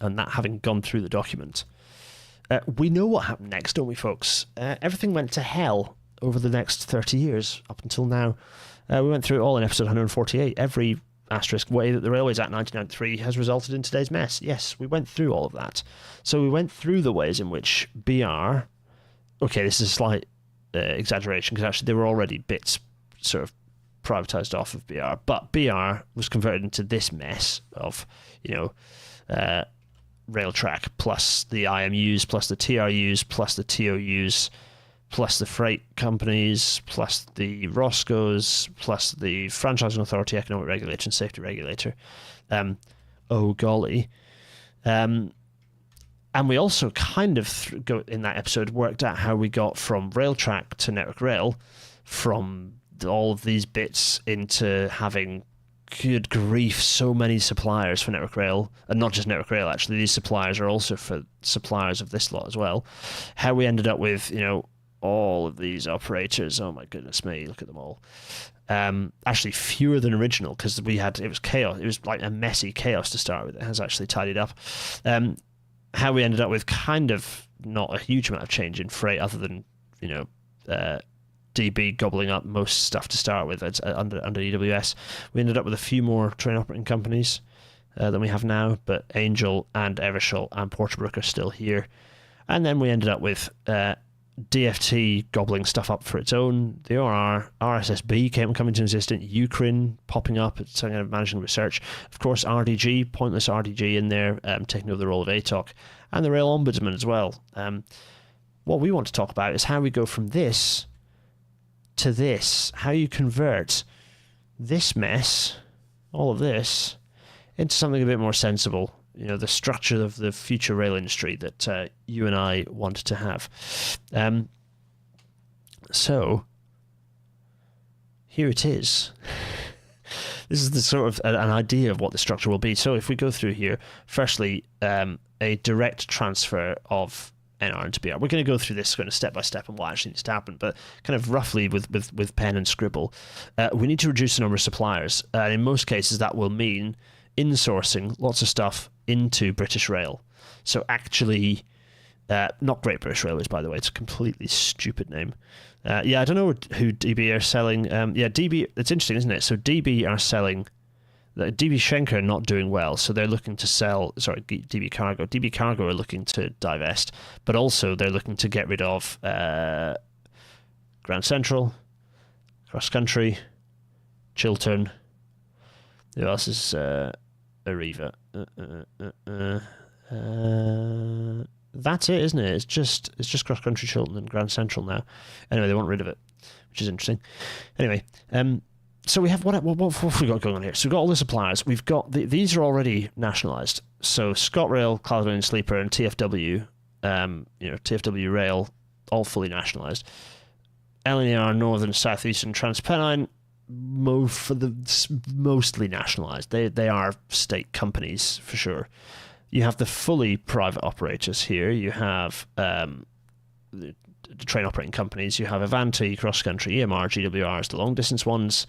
and that having gone through the document, we know what happened next, don't we, folks? Everything went to hell over the next 30 years up until now. We went through it all in episode 148. Every asterisk way that the Railways Act 1993 has resulted in today's mess. Yes, we went through all of that. So we went through the ways in which BR... Okay, this is a slight exaggeration, because actually there were already bits sort of privatised off of BR, but BR was converted into this mess of, Railtrack plus the IMUs plus the TRUs plus the TOUs plus the freight companies plus the ROSCOs plus the Franchising Authority, Economic Regulator and Safety Regulator. Oh golly. And we also kind of, in that episode, worked out how we got from Railtrack to Network Rail, from all of these bits into having, good grief, so many suppliers for Network Rail, and not just Network Rail, actually. These suppliers are also for suppliers of this lot as well. How we ended up with, all of these operators. Oh my goodness me, look at them all. Actually fewer than original, because it was chaos. It was like a messy chaos to start with. It has actually tidied up. How we ended up with kind of not a huge amount of change in freight, other than DB gobbling up most stuff to start with under EWS. We ended up with a few more train operating companies than we have now, but Angel and Eversholt and Porterbrook are still here. And then we ended up with DFT gobbling stuff up for its own. The RSSB coming to existence. Uturn popping up. It's kind of managing research. Of course, RDG, pointless RDG in there, taking over the role of ATOC, and the Rail Ombudsman as well. What we want to talk about is how we go from this to this. How you convert this mess, all of this, into something a bit more sensible. The structure of the future rail industry that you and I want to have. So, here it is. This is the sort of an idea of what the structure will be. So if we go through here, firstly, a direct transfer of NR into BR. We're going to go through this kind of step by step and what actually needs to happen, but kind of roughly with pen and scribble. We need to reduce the number of suppliers. In most cases, that will mean insourcing lots of stuff into British Rail. So actually, not Great British Railways, by the way. It's a completely stupid name. I don't know who DB are selling. DB, it's interesting, isn't it? So DB are selling, DB Schenker are not doing well, so they're looking to sell, DB Cargo. DB Cargo are looking to divest, but also they're looking to get rid of Grand Central, Cross Country, Chiltern. Who else is Arriva? That's it, isn't it? It's just Cross Country, Chiltern, and Grand Central now. Anyway, they want rid of it, which is interesting. Anyway, so we have what have we got going on here? So we've got all the suppliers. We've got these are already nationalised. So ScotRail, Caledonian Sleeper, and TFW, TFW Rail, all fully nationalised. LNER, Northern, South Eastern, Transpennine, mostly nationalised. They are state companies for sure. You have the fully private operators here. You have the train operating companies. You have Avanti, Cross Country, EMR, GWRs, the long distance ones.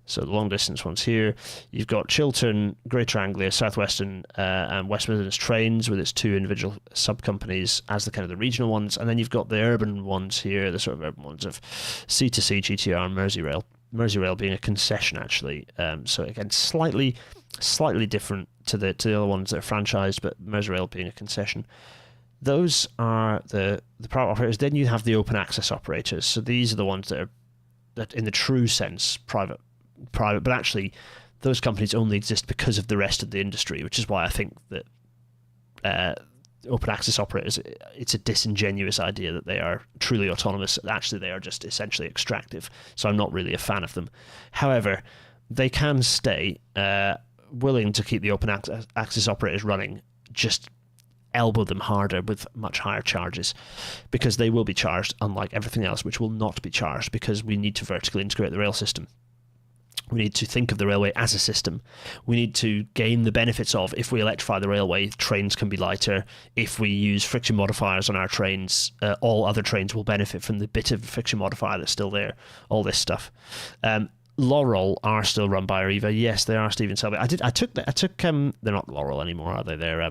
So the long distance ones here. You've got Chiltern, Greater Anglia, Southwestern, and West Midlands Trains with its two individual sub companies as the kind of the regional ones, and then you've got the urban ones here, the sort of urban ones of C2C, GTR, and Merseyrail. Merseyrail being a concession actually. So again, slightly different to the other ones that are franchised, but Merseyrail being a concession. Those are the private operators. Then you have the open access operators. So these are the ones that in the true sense private, but actually those companies only exist because of the rest of the industry, which is why I think that open access operators, it's a disingenuous idea that they are truly autonomous. Actually, they are just essentially extractive. So I'm not really a fan of them. However, they can stay willing to keep the open access operators running, just elbow them harder with much higher charges, because they will be charged, unlike everything else, which will not be charged, because we need to vertically integrate the rail system. We need to think of the railway as a system. We need to gain the benefits of, if we electrify the railway, trains can be lighter. If we use friction modifiers on our trains, all other trains will benefit from the bit of friction modifier that's still there, all this stuff. Laurel are still run by Arriva. Yes, they are Stephen Selby. I took they're not Laurel anymore, are they? They're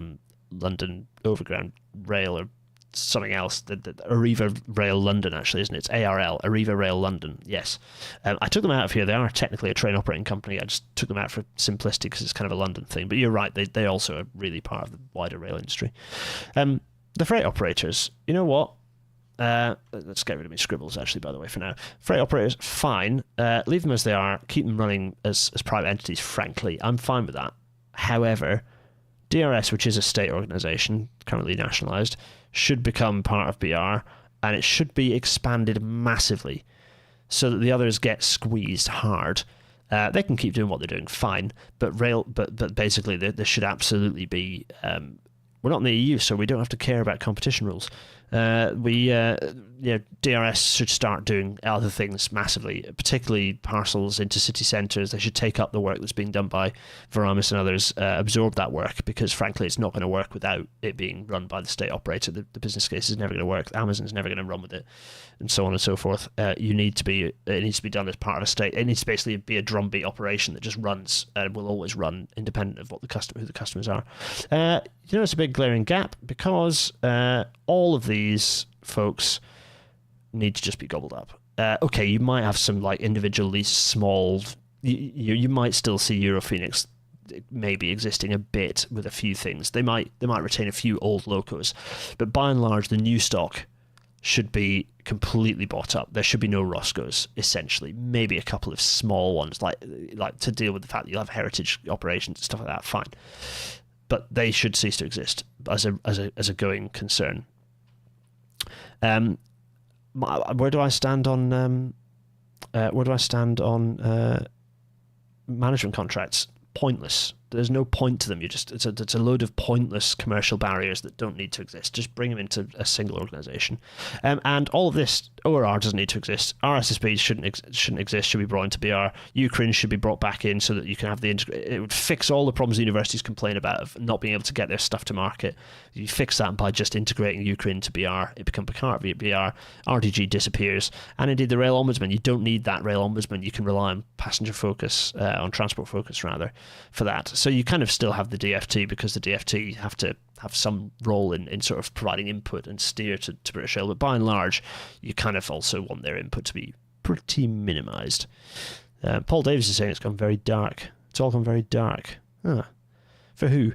London Overground Rail or something else. The Arriva Rail London, actually, isn't it? It's ARL, Arriva Rail London. Yes. I took them out of here. They are technically a train operating company. I just took them out for simplicity because it's kind of a London thing. But you're right, they also are really part of the wider rail industry. The freight operators, you know what? Let's get rid of my scribbles, actually, by the way, for now. Freight operators, fine. Leave them as they are. Keep them running as private entities, frankly. I'm fine with that. However, DRS, which is a state organisation, currently nationalised, should become part of BR, and it should be expanded massively so that the others get squeezed hard. They can keep doing what they're doing, fine, but basically there should absolutely be... we're not in the EU, so we don't have to care about competition rules. DRS should start doing other things massively, particularly parcels into city centres. They should take up the work that's being done by Veramis and others, absorb that work, because frankly it's not going to work without it being run by the state operator. The business case is never going to work. Amazon's never going to run with it, and so on and so forth. It needs to be done as part of a state. It needs to basically be a drumbeat operation that just runs and will always run independent of what who the customers are. It's a big glaring gap, because all of these folks need to just be gobbled up. Okay, you might have some like individually small. You might still see Europhoenix maybe existing a bit with a few things. They might retain a few old locos, but by and large, the new stock should be completely bought up. There should be no Roscoes, essentially. Maybe a couple of small ones, like to deal with the fact that you'll have heritage operations and stuff like that. Fine, but they should cease to exist as a going concern. Where do I stand on management contracts? Pointless. There's no point to them. It's a load of pointless commercial barriers that don't need to exist. Just bring them into a single organisation. And all of this, ORR doesn't need to exist. RSSB shouldn't exist. Should be brought into BR. Uturn should be brought back in so that you can have it would fix all the problems universities complain about of not being able to get their stuff to market. You fix that by just integrating Uturn into BR. It becomes part of BR. RDG disappears. And indeed, the rail ombudsman. You don't need that rail ombudsman. You can rely on passenger focus, on transport focus rather, for that. So you kind of still have the DFT, because the DFT have to have some role in sort of providing input and steer to British Rail, but by and large you kind of also want their input to be pretty minimised. Paul Davis is saying it's gone very dark. It's all gone very dark. For who?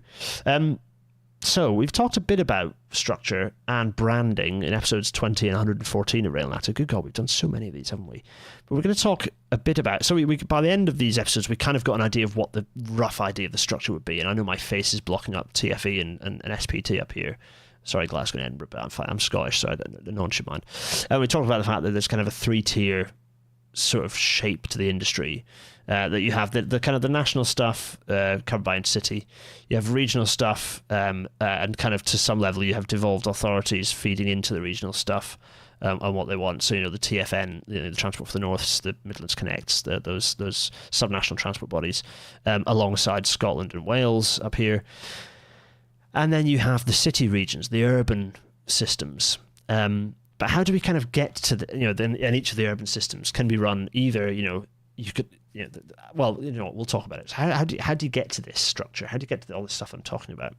So we've talked a bit about structure and branding in episodes 20 and 114 of RailNatter. Good God, we've done so many of these, haven't we? But we're going to talk a bit about... So we by the end of these episodes, we kind of got an idea of what the rough idea of the structure would be. And I know my face is blocking up TFE and SPT up here. Sorry, Glasgow and Edinburgh, but I'm Scottish, so no one should mind. And we talked about the fact that there's kind of a three-tier sort of shape to the industry. That you have the kind of the national stuff covered by Intercity, you have regional stuff, and kind of to some level you have devolved authorities feeding into the regional stuff on what they want. So the TFN, the Transport for the Norths, the Midlands Connects, those subnational transport bodies, alongside Scotland and Wales up here, and then you have the city regions, the urban systems. But how do we kind of get to then and each of the urban systems can be run either you could. We'll talk about it. How do you get to this structure? How do you get to all this stuff I'm talking about?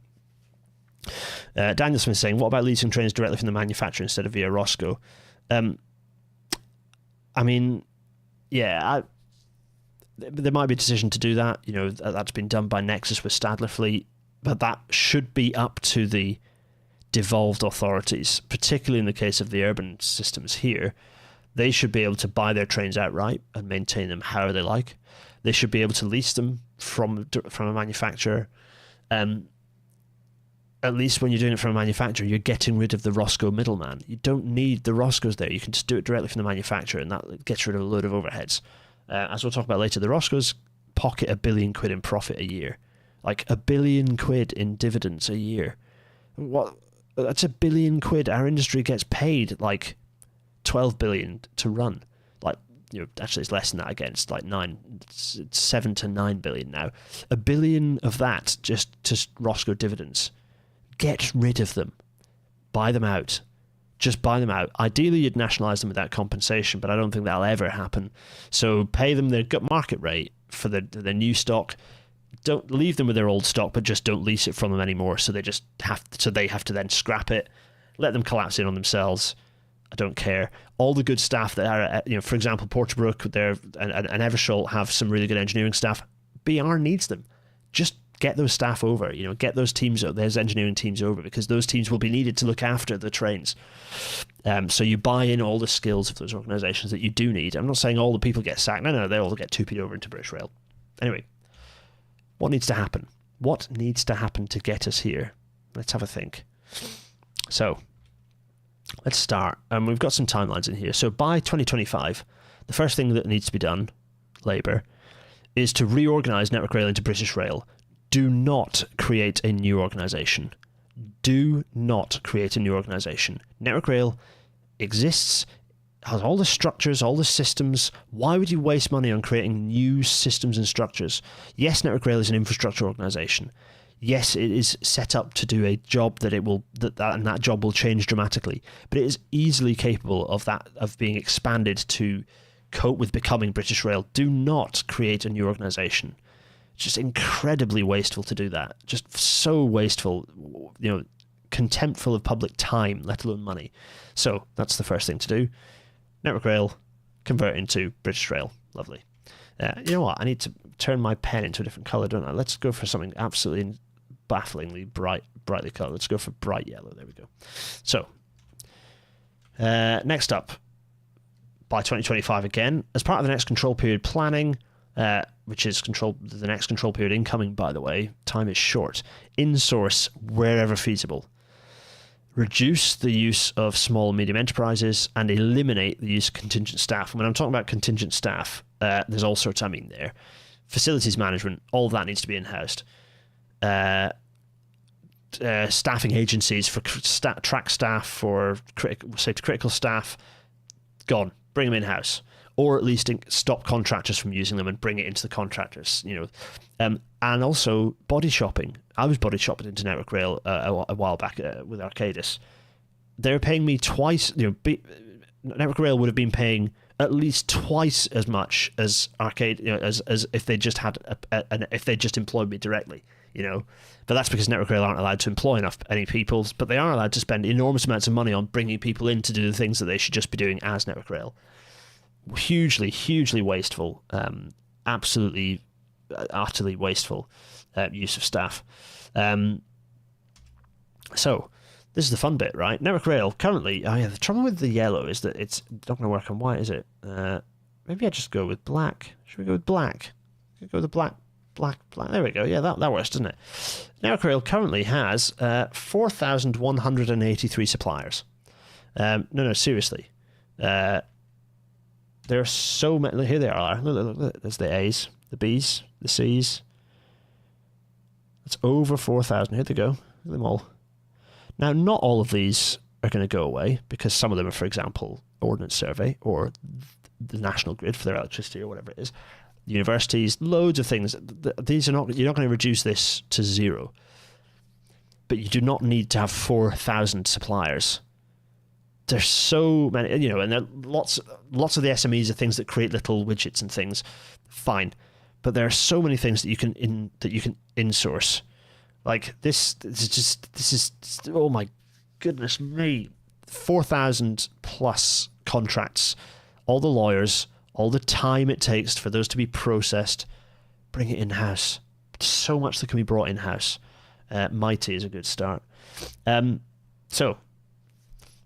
Daniel Smith saying, what about leasing trains directly from the manufacturer instead of via Roscoe? There might be a decision to do that. That's been done by Nexus with Stadler Fleet, but that should be up to the devolved authorities, particularly in the case of the urban systems here. They should be able to buy their trains outright and maintain them however they like. They should be able to lease them from a manufacturer. At least when you're doing it from a manufacturer, you're getting rid of the Roscoe middleman. You don't need the Roscoes there. You can just do it directly from the manufacturer, and that gets rid of a load of overheads. As we'll talk about later, the Roscoes pocket £1 billion in profit a year. Like £1 billion in dividends a year. What? That's £1 billion. Our industry gets paid like 12 billion to run. Actually it's less than that again. It's like 7 to 9 billion now. £1 billion of that just to Roscoe dividends. Get rid of them. Buy them out. Just buy them out. Ideally you'd nationalise them without compensation, but I don't think that'll ever happen. So pay them their market rate for the new stock. Don't leave them with their old stock, but just don't lease it from them anymore. So they have to then scrap it. Let them collapse in on themselves. I don't care. All the good staff that are, for example, Porterbrook and Eversholt have some really good engineering staff. BR needs them. Just get those staff over. Get those engineering teams over, because those teams will be needed to look after the trains. So you buy in all the skills of those organisations that you do need. I'm not saying all the people get sacked. No, they all get 2P'd over into British Rail. Anyway, what needs to happen? What needs to happen to get us here? Let's have a think. So let's start. We've got some timelines in here. So by 2025, the first thing that needs to be done, Labour, is to reorganise Network Rail into British Rail. Do not create a new organisation. Do not create a new organisation. Network Rail exists, has all the structures, all the systems. Why would you waste money on creating new systems and structures? Yes, Network Rail is an infrastructure organisation. Yes, it is set up to do a job that job will change dramatically, but it is easily capable of being expanded to cope with becoming British Rail. Do not create a new organisation. It's just incredibly wasteful to do that. Just so wasteful, contemptful of public time, let alone money. So that's the first thing to do. Network Rail, convert into British Rail. Lovely. You know what? I need to turn my pen into a different colour, don't I? Let's go for something absolutely bafflingly brightly coloured. Let's go for bright yellow. There we go. So, next up, by 2025 again, as part of the next control period planning, which is the next control period incoming, by the way, time is short, insource wherever feasible. Reduce the use of small and medium enterprises and eliminate the use of contingent staff. And when I'm talking about contingent staff, there's all sorts I mean there. Facilities management, all of that needs to be in-housed. Staffing agencies for track staff, for safety critical staff, gone. Bring them in-house. Or at least stop contractors from using them and bring it into the contractors, and also body shopping. I was body shopping into Network Rail a while back with Arcadis. They were paying me twice. Network Rail would have been paying at least twice as much as Arcade, as if they just had if they just employed me directly. But that's because Network Rail aren't allowed to employ any people, but they are allowed to spend enormous amounts of money on bringing people in to do the things that they should just be doing as Network Rail. Hugely wasteful, absolutely, utterly wasteful use of staff. So, this is the fun bit, right? Network Rail, currently, the trouble with the yellow is that it's not going to work on white, is it? Maybe I just go with black. Should we go with black? Should we go with the black. There we go. Yeah, that works, doesn't it? Network Rail currently has 4,183 suppliers. No, seriously. There are so many. Here they are. Look, there's the A's, the B's, the C's. It's over 4,000. Here they go. Look at them all. Now, not all of these are going to go away because some of them are, for example, Ordnance Survey or the National Grid for their electricity or whatever it is. Universities, loads of things. These are not. You're not going to reduce this to zero. But you do not need to have 4,000 suppliers. There's so many, and there are lots of the SMEs are things that create little widgets and things. Fine, but there are so many things that you can insource. Like this is oh my goodness me, 4,000 plus contracts, all the lawyers, all the time it takes for those to be processed. Bring it in house. So much that can be brought in house. Mighty is a good start. So.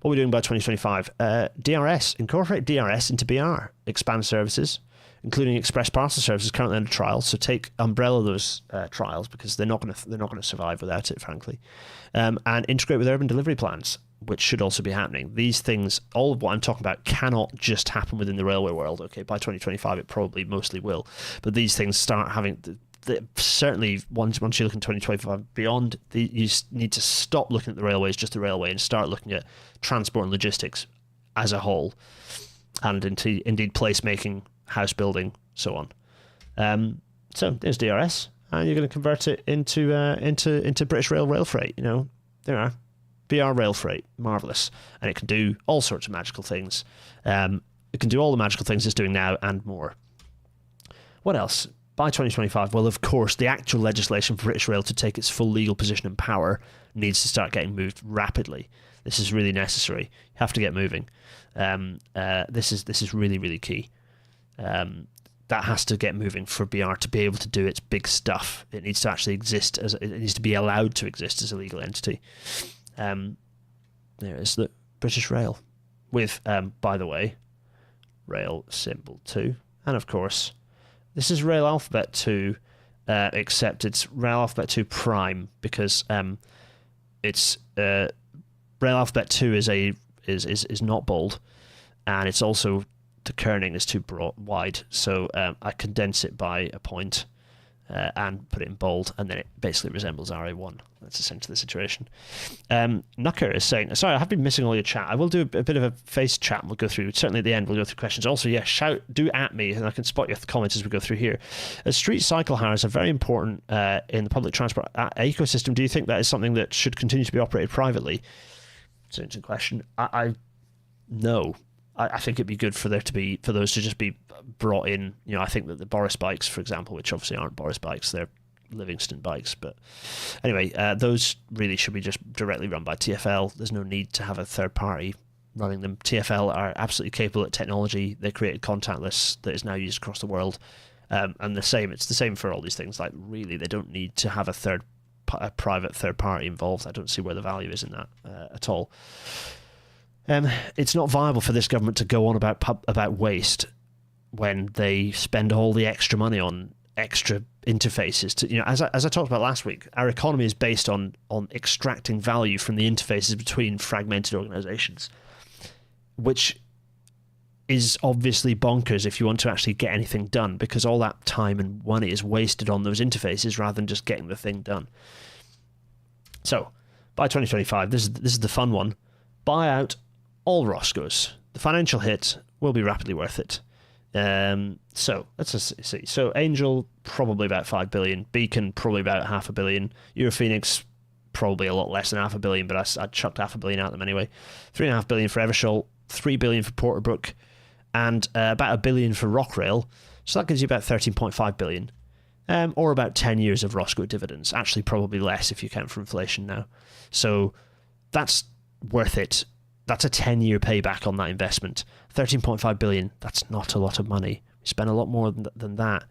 What are we doing by 2025? DRS. Incorporate DRS into BR. Expand services, including express parcel services currently under trial. So umbrella those trials because they're not going to survive without it, frankly. And integrate with urban delivery plans, which should also be happening. These things, all of what I'm talking about, cannot just happen within the railway world. Okay, by 2025 it probably mostly will, but these things start having. Certainly, once you look in 2025 beyond, you need to stop looking at the railway as just the railway and start looking at transport and logistics as a whole, and indeed placemaking, house building, so on. So there's DRS, and you're going to convert it into British rail freight. There are BR rail freight, marvelous, and it can do all sorts of magical things. It can do all the magical things it's doing now and more. What else? By 2025, well, of course, the actual legislation for British Rail to take its full legal position and power needs to start getting moved rapidly. This is really necessary. You have to get moving. This is really, really key. That has to get moving for BR to be able to do its big stuff. It needs to actually exist it needs to be allowed to exist as a legal entity. There is the British Rail with, by the way, rail symbol 2, and of course. This is Rail Alphabet 2, except it's Rail Alphabet 2 Prime because it's Rail Alphabet 2 is not bold, and it's also the kerning is too wide, so I condense it by a point, and put it in bold, and then it basically resembles RA1. That's essentially the situation. Nucker is saying, sorry, I have been missing all your chat. I will do a bit of a face chat and we'll go through. Certainly at the end, we'll go through questions. Also, do at me, and I can spot your comments as we go through here. Street cycle hires are very important in the public transport ecosystem. Do you think that is something that should continue to be operated privately? It's an interesting question. No. I think it'd be good for those to just be brought in. I think that the Boris bikes, for example, which obviously aren't Boris bikes, they're Livingston bikes. But anyway, those really should be just directly run by TfL. There's no need to have a third party running them. TfL are absolutely capable at technology. They created contactless that is now used across the world. And it's the same for all these things. Like, really, they don't need to have a private third party involved. I don't see where the value is in that at all. It's not viable for this government to go on about waste when they spend all the extra money on extra interfaces. As I talked about last week, our economy is based on extracting value from the interfaces between fragmented organisations, which is obviously bonkers if you want to actually get anything done, because all that time and money is wasted on those interfaces rather than just getting the thing done. So, by 2025, this is the fun one. Buy out all Roscoes. The financial hit will be rapidly worth it. So let's just see. So Angel, probably about 5 billion. Beacon, probably about 500 million. Europhoenix, probably a lot less than 500 million, but I chucked 500 million at them anyway. 3.5 billion for Eversholt, 3 billion for Porterbrook, and about 1 billion for Rockrail. So that gives you about 13.5 billion. Or about 10 years of Roscoe dividends. Actually, probably less if you count for inflation now. So that's worth it. That's a 10-year payback on that investment. 13.5 billion, that's not a lot of money. We spent a lot more than that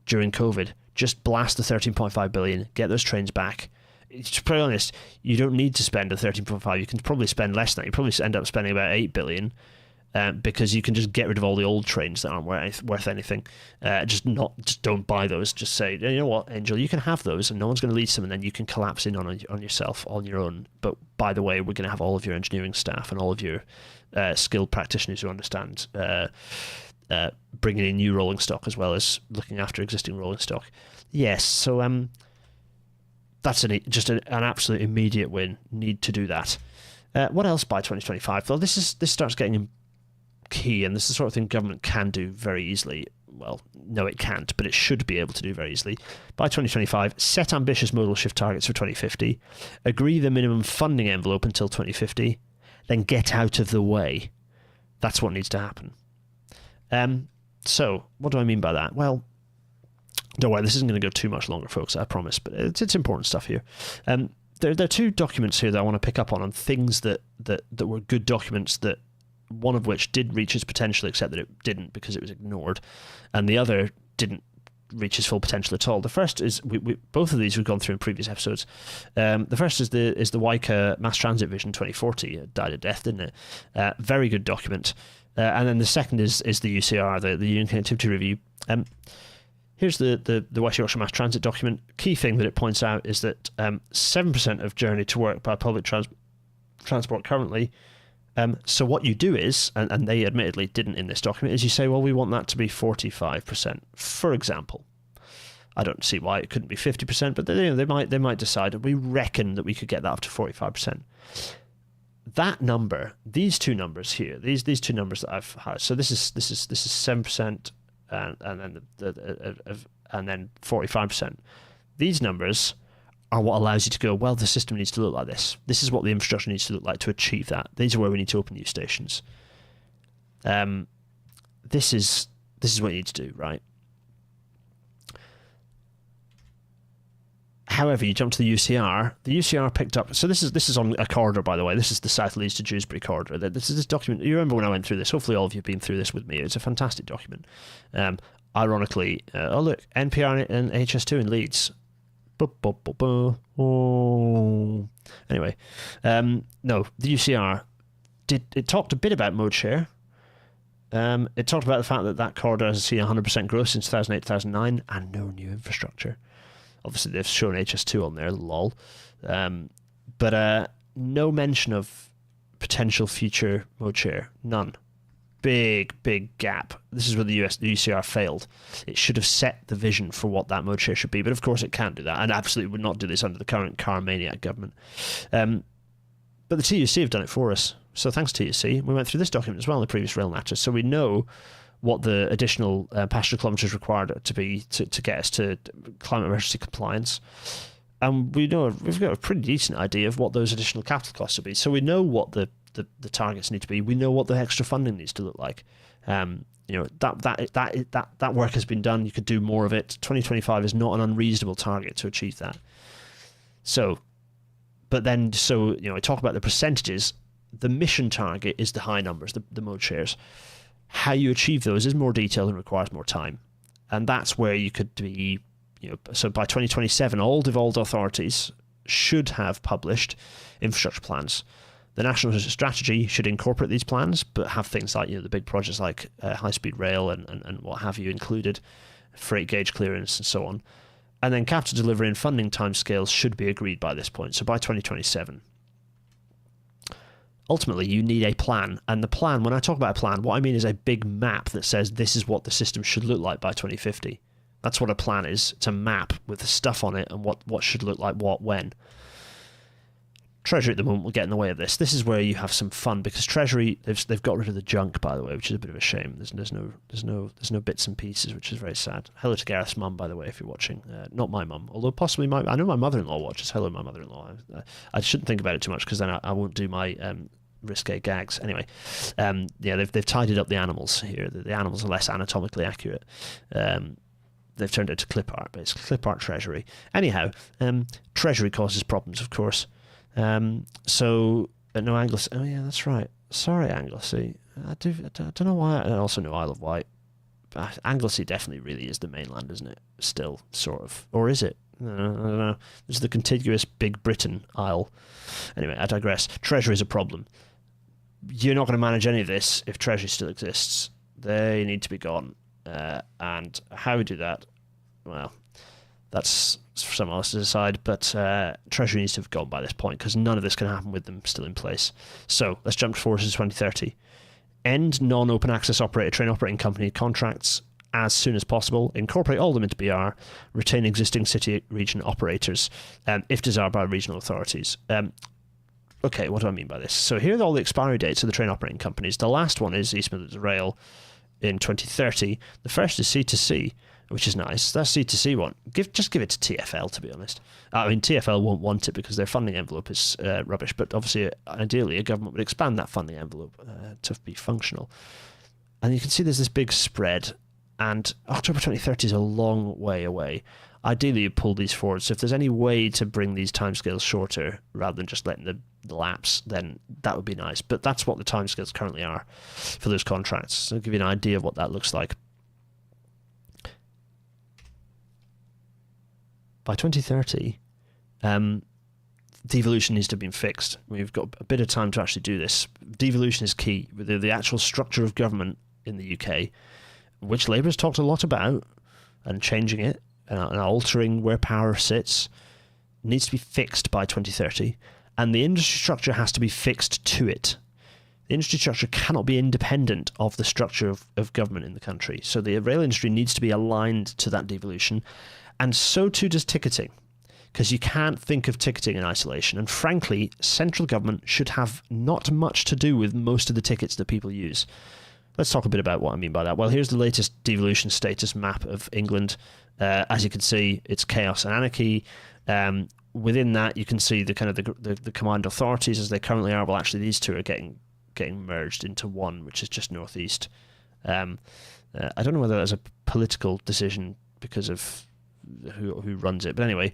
during COVID. Just blast the 13.5 billion, get those trains back. To be honest, you don't need to spend the 13.5. You can probably spend less than that. You probably end up spending about 8 billion because you can just get rid of all the old trains that aren't worth anything. Just don't buy those. Just say, you know what, Angel, you can have those and no one's going to lease them, and then you can collapse in on yourself on your own. But by the way, we're going to have all of your engineering staff and all of your skilled practitioners who understand bringing in new rolling stock as well as looking after existing rolling stock. Yes, so that's just an absolute immediate win. Need to do that. What else by 2025? Though this starts getting key, and this is the sort of thing government can do very easily. Well, no, it can't, but it should be able to do very easily. By 2025, set ambitious modal shift targets for 2050, agree the minimum funding envelope until 2050, then get out of the way. That's what needs to happen. So, what do I mean by that? Well, don't worry, this isn't going to go too much longer, folks, I promise, but it's important stuff here. There are two documents here that I want to pick up on things that were good documents, that one of which did reach its potential, except that it didn't because it was ignored, and the other didn't reach its full potential at all. The first is we both of these we've gone through in previous episodes. The first is the WICA Mass Transit Vision 2040. It died a death, didn't it? Very good document. And then the second is the UCR, the Union Connectivity Review. Here's the West Yorkshire Mass Transit document. Key thing that it points out is that 7% of journey to work by public transport currently. So what you do is, and they admittedly didn't in this document, is you say, well, we want that to be 45%, for example. I don't see why it couldn't be 50%, but they might decide, we reckon that we could get that up to 45%. That number, these two numbers here, these two numbers that I've had, so this is 7%, and then 45%. These numbers are what allows you to go, well, the system needs to look like this. This is what the infrastructure needs to look like to achieve that. These are where we need to open new stations. This is what you need to do, right? However, you jump to the UCR. The UCR picked up. So this is on a corridor, by the way. This is the South Leeds to Dewsbury corridor. This is this document. You remember when I went through this? Hopefully, all of you have been through this with me. It's a fantastic document. Ironically, oh look, NPR and HS2 in Leeds. Oh. Anyway, no, the UCR it talked a bit about mode share. It talked about the fact that corridor has seen 100% growth since 2008-2009 and no new infrastructure. Obviously, they've shown HS2 on there, lol. But no mention of potential future mode share. None. big gap. This is where the UCR failed. It should have set the vision for what that mode share should be, but of course it can't do that, and absolutely would not do this under the current car maniac government. But the TUC have done it for us. So thanks, TUC. We went through this document as well in the previous rail natter, so we know what the additional passenger kilometres required to be to get us to climate emergency compliance. And we know we've got a pretty decent idea of what those additional capital costs will be. So we know what the targets need to be. We know what the extra funding needs to look like. That work has been done. You could do more of it. 2025 is not an unreasonable target to achieve that. I talk about the percentages. The mission target is the high numbers, the mode shares. How you achieve those is more detailed and requires more time. And that's where you could be, so by 2027, all devolved authorities should have published infrastructure plans. The national strategy should incorporate these plans, but have things like, the big projects like high-speed rail and what have you included, freight gauge clearance and so on. And then capital delivery and funding timescales should be agreed by this point, so by 2027. Ultimately, you need a plan, and the plan, when I talk about a plan, what I mean is a big map that says this is what the system should look like by 2050. That's what a plan is. It's a map with the stuff on it and what should look like what when. Treasury at the moment will get in the way of this. This is where you have some fun, because Treasury, they've got rid of the junk, by the way, which is a bit of a shame. There's no bits and pieces, which is very sad. Hello to Gareth's mum, by the way, if you're watching. Not my mum, although possibly I know my mother-in-law watches. Hello, my mother-in-law. I shouldn't think about it too much, because then I won't do my risque gags. Anyway, they've tidied up the animals here. The animals are less anatomically accurate. They've turned it to clip art, basically. Clip art Treasury. Anyhow, Treasury causes problems, of course. No Anglesey. Oh yeah, that's right. Sorry, Anglesey. I don't know why. I also know Isle of Wight. But Anglesey definitely really is the mainland, isn't it? Still, sort of. Or is it? I don't know. There's the contiguous Big Britain Isle. Anyway, I digress. Treasury is a problem. You're not going to manage any of this if Treasury still exists. They need to be gone. And how we do that, well, that's for someone else to decide, but Treasury needs to have gone by this point, because none of this can happen with them still in place. So let's jump forward to 2030. End non-open access train operating company contracts as soon as possible. Incorporate all of them into BR. Retain existing city region operators, if desired by regional authorities. Okay, what do I mean by this? So here are all the expiry dates of the train operating companies. The last one is East Midlands Rail in 2030. The first is C2C, which is nice. That C2C one, just give it to TfL, to be honest. I mean, TfL won't want it because their funding envelope is rubbish, but obviously, ideally, a government would expand that funding envelope to be functional. And you can see there's this big spread, and October 2030 is a long way away. Ideally, you pull these forward. So if there's any way to bring these timescales shorter rather than just letting the lapse, then that would be nice. But that's what the timescales currently are for those contracts. So I'll give you an idea of what that looks like. By 2030, devolution needs to have been fixed. We've got a bit of time to actually do this. Devolution is key. The actual structure of government in the UK, which Labour has talked a lot about, and changing it, and altering where power sits, needs to be fixed by 2030, and the industry structure has to be fixed to it. The industry structure cannot be independent of the structure of government in the country. So the rail industry needs to be aligned to that devolution, and so too does ticketing, because you can't think of ticketing in isolation. And frankly, central government should have not much to do with most of the tickets that people use. Let's talk a bit about what I mean by that. Well, here's the latest devolution status map of England. As you can see, it's chaos and anarchy. Within that, you can see the kind of the combined authorities as they currently are. Well, actually, these two are getting merged into one, which is just northeast. I don't know whether that's a political decision because of who runs it, but anyway,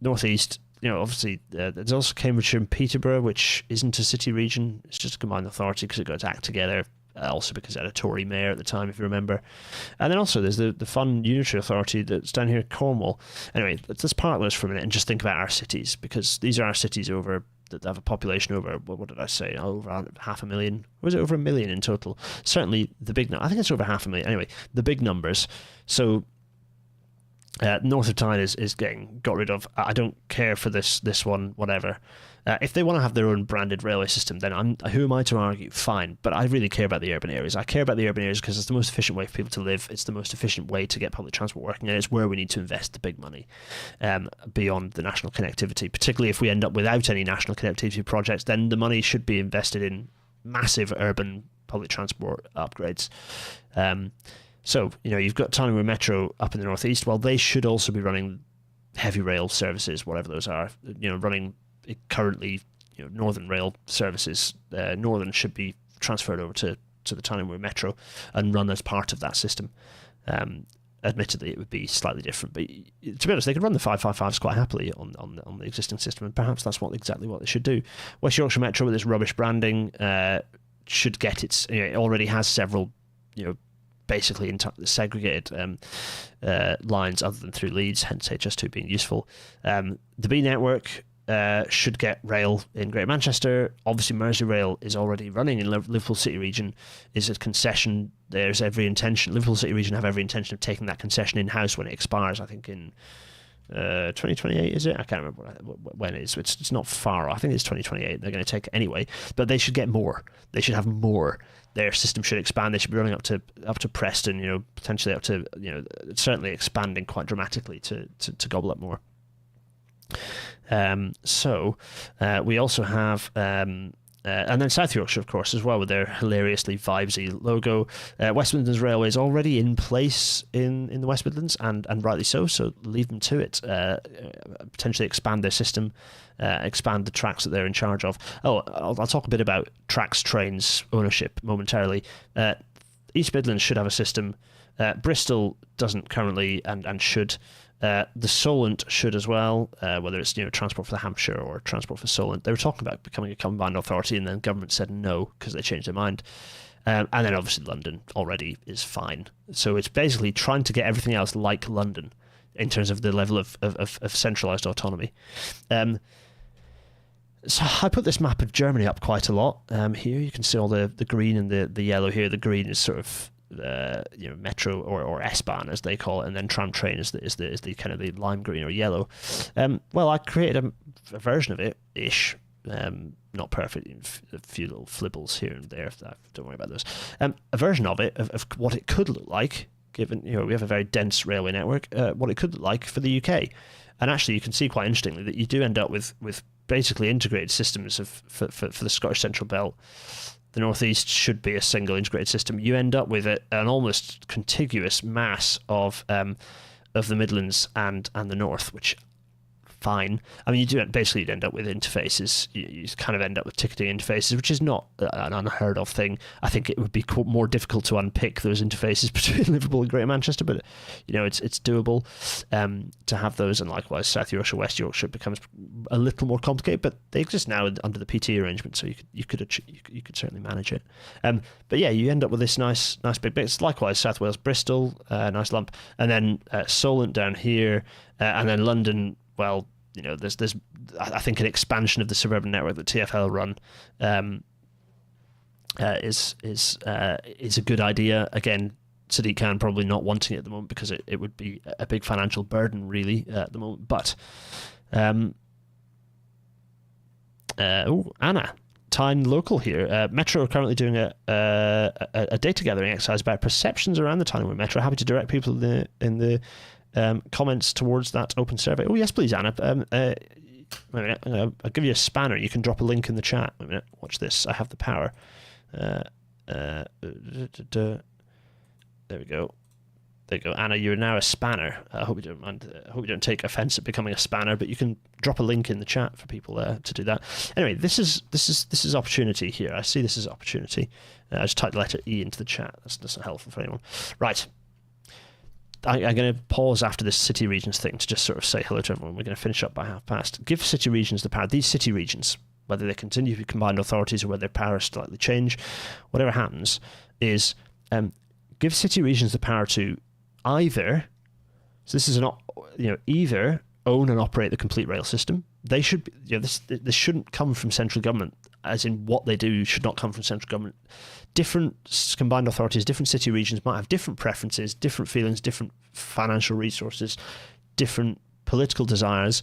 northeast. Obviously, there's also Cambridgeshire and Peterborough, which isn't a city region. It's just a combined authority because it got to act together. Also because it had a Tory mayor at the time, if you remember. And then also there's the fun unitary authority that's down here in Cornwall. Anyway, let's park those for a minute and just think about our cities, because these are our cities that have a population over, what did I say, over 500,000. Was it over 1 million in total? Certainly the big number. I think it's over 500,000. Anyway, the big numbers. So North of Tyne is getting got rid of. I don't care for this one, whatever. If they want to have their own branded railway system, then who am I to argue? Fine, but I really care about the urban areas. I care about the urban areas because it's the most efficient way for people to live. It's the most efficient way to get public transport working, and it's where we need to invest the big money beyond the national connectivity. Particularly if we end up without any national connectivity projects, then the money should be invested in massive urban public transport upgrades. So, you've got Tyne and Wear Metro up in the northeast. Well, they should also be running heavy rail services, whatever those are. Running currently, Northern Rail services. Northern should be transferred over to the Tyne and Wear Metro and run as part of that system. Admittedly, it would be slightly different, but to be honest, they could run the 555s quite happily on the existing system, and perhaps that's exactly what they should do. West Yorkshire Metro, with its rubbish branding, should get its. It already has several, basically segregated lines other than through Leeds, hence HS2 being useful. The B network should get rail in Greater Manchester. Obviously, Merseyrail is already running in Liverpool City Region. Is a concession. There's every intention. Liverpool City Region have every intention of taking that concession in-house when it expires. I think in 2028, is it? I can't remember when it is. It's not far. I think it's 2028. They're going to take it anyway, but they should get more. They should have more. Their system should expand. They should be running up to Preston. Potentially up to certainly expanding quite dramatically to gobble up more. So we also have and then South Yorkshire, of course, as well, with their hilariously vibesy logo. West Midlands Railway is already in place in the West Midlands, and rightly so leave them to it. Potentially expand their system, expand the tracks that they're in charge of. I'll talk a bit about tracks, trains, ownership momentarily. East Midlands should have a system. Bristol doesn't currently and should. The Solent should as well, whether it's transport for the Hampshire or transport for Solent. They were talking about becoming a combined authority, and then government said no because they changed their mind. And then obviously London already is fine. So it's basically trying to get everything else like London in terms of the level of centralised autonomy. So I put this map of Germany up quite a lot. Here you can see all the green and the yellow here. The green is sort of metro or S-Bahn as they call it, and then tram train is the kind of the lime green or yellow. Well, I created a version of it ish, not perfect, a few little flibbles here and there. Don't worry about those. A version of it of what it could look like, given we have a very dense railway network. What it could look like for the UK, and actually you can see quite interestingly that you do end up with basically integrated systems for the Scottish Central Belt. The northeast should be a single integrated system. You end up with an almost contiguous mass of the Midlands and the north, which fine. I mean, you'd end up with interfaces. You kind of end up with ticketing interfaces, which is not an unheard of thing. I think it would be more difficult to unpick those interfaces between Liverpool and Greater Manchester, but it's doable to have those. And likewise, South Yorkshire, West Yorkshire becomes a little more complicated, but they exist now under the PT arrangement, so you could certainly manage it. But yeah, you end up with this nice big bits. Likewise, South Wales, Bristol, nice lump, and then Solent down here, and then London. Well, there's I think an expansion of the suburban network that TfL run is a good idea. Again, Sadiq Khan probably not wanting it at the moment because it would be a big financial burden really at the moment. But Anna, Tyne local here. Metro are currently doing a data gathering exercise about perceptions around the Tyne and Wear Metro. Happy to direct people in the comments towards that open survey. Oh yes, please, Anna. Wait a minute. I'll give you a spanner. You can drop a link in the chat. Wait a minute. Watch this. I have the power. There we go. There you go, Anna. You're now a spanner. I hope you don't mind. I hope you don't take offence at becoming a spanner. But you can drop a link in the chat for people to do that. Anyway, this is opportunity here. I see this as opportunity. I just typed the letter E into the chat. That's not helpful for anyone. Right. I'm going to pause after this city regions thing to just sort of say hello to everyone. We're going to finish up by 5:30. Give city regions the power. These city regions, whether they continue to be combined authorities or whether their powers slightly change, whatever happens, is give city regions the power to either. So this is either own and operate the complete rail system. They should be, this shouldn't come from central government, as in what they do should not come from central government. Different combined authorities, different city regions might have different preferences, different feelings, different financial resources, different political desires.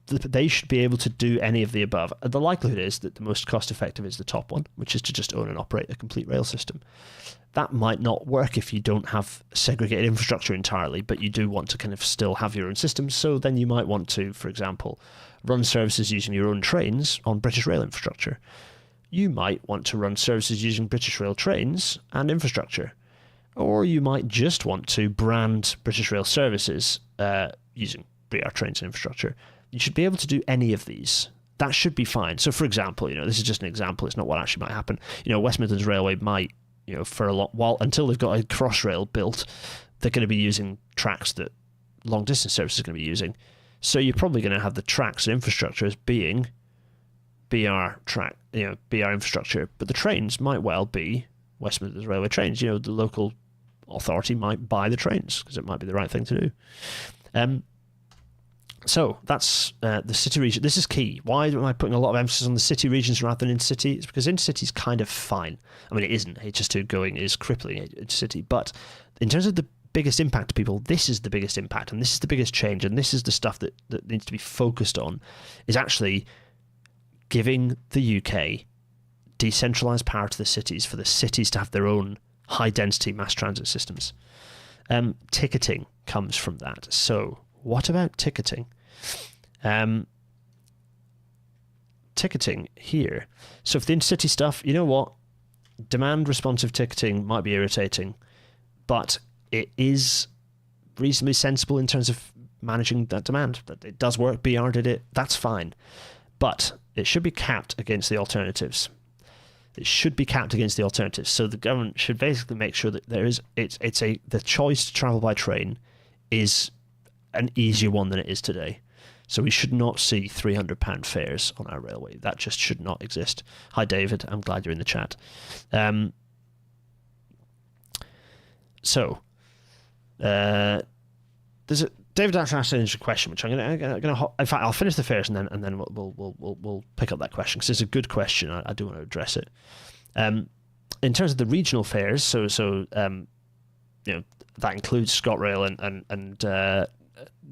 They should be able to do any of the above. The likelihood is that the most cost-effective is the top one, which is to just own and operate a complete rail system. That might not work if you don't have segregated infrastructure entirely, but you do want to kind of still have your own systems. So then you might want to, for example, run services using your own trains on British rail infrastructure. You might want to run services using British Rail trains and infrastructure. Or you might just want to brand British Rail services using BR trains and infrastructure. You should be able to do any of these. That should be fine. So, for example, this is just an example. It's not what actually might happen. West Midlands Railway might, for a long while, until they've got a Crossrail built, they're going to be using tracks that long distance services are going to be using. So you're probably going to have the tracks and infrastructure as being BR infrastructure, but the trains might well be West Midlands Railway trains. The local authority might buy the trains because it might be the right thing to do. So that's the city region. This is key. Why am I putting a lot of emphasis on the city regions rather than intercity? It's because intercity is kind of fine. I mean, it isn't. HS2 going is crippling intercity, but in terms of the biggest impact to people, this is the biggest impact, and this is the biggest change, and this is the stuff that needs to be focused on, is actually giving the UK decentralised power to the cities for the cities to have their own high-density mass transit systems. Ticketing comes from that. So what about ticketing? Ticketing here. So for the intercity stuff, you know what? Demand responsive ticketing might be irritating, but it is reasonably sensible in terms of managing that demand. That it does work. BR did it. That's fine. But it should be capped against the alternatives. It should be capped against the alternatives. So the government should basically make sure that the choice to travel by train is an easier one than it is today. So we should not see £300 fares on our railway. That just should not exist. Hi, David. I'm glad you're in the chat. David asked an interesting question, which I'm going to. In fact, I'll finish the fares and then we'll pick up that question because it's a good question. I do want to address it. In terms of the regional fares, so that includes ScotRail and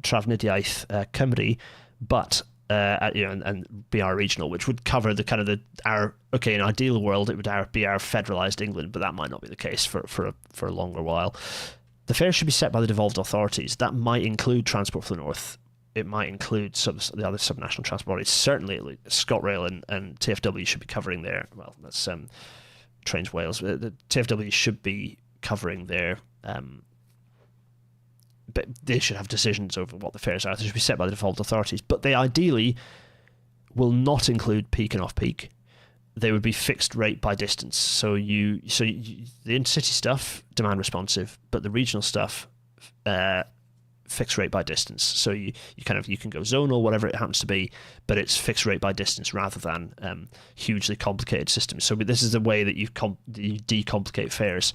Trafnidiaeth Cymru, but and BR regional, which would cover the kind of in an ideal world it would be our federalised England, but that might not be the case for a longer while. The fares should be set by the devolved authorities. That might include Transport for the North. It might include the other subnational transport bodies. Certainly, ScotRail and TfW should be covering their. Well, that's Trains Wales. The TfW should be covering their. But they should have decisions over what the fares are. They should be set by the devolved authorities. But they ideally will not include peak and off-peak. They would be fixed rate by distance. So the intercity stuff, demand responsive, but the regional stuff, fixed rate by distance. So you can go zonal, whatever it happens to be, but it's fixed rate by distance rather than hugely complicated systems. So this is the way that you decomplicate fares.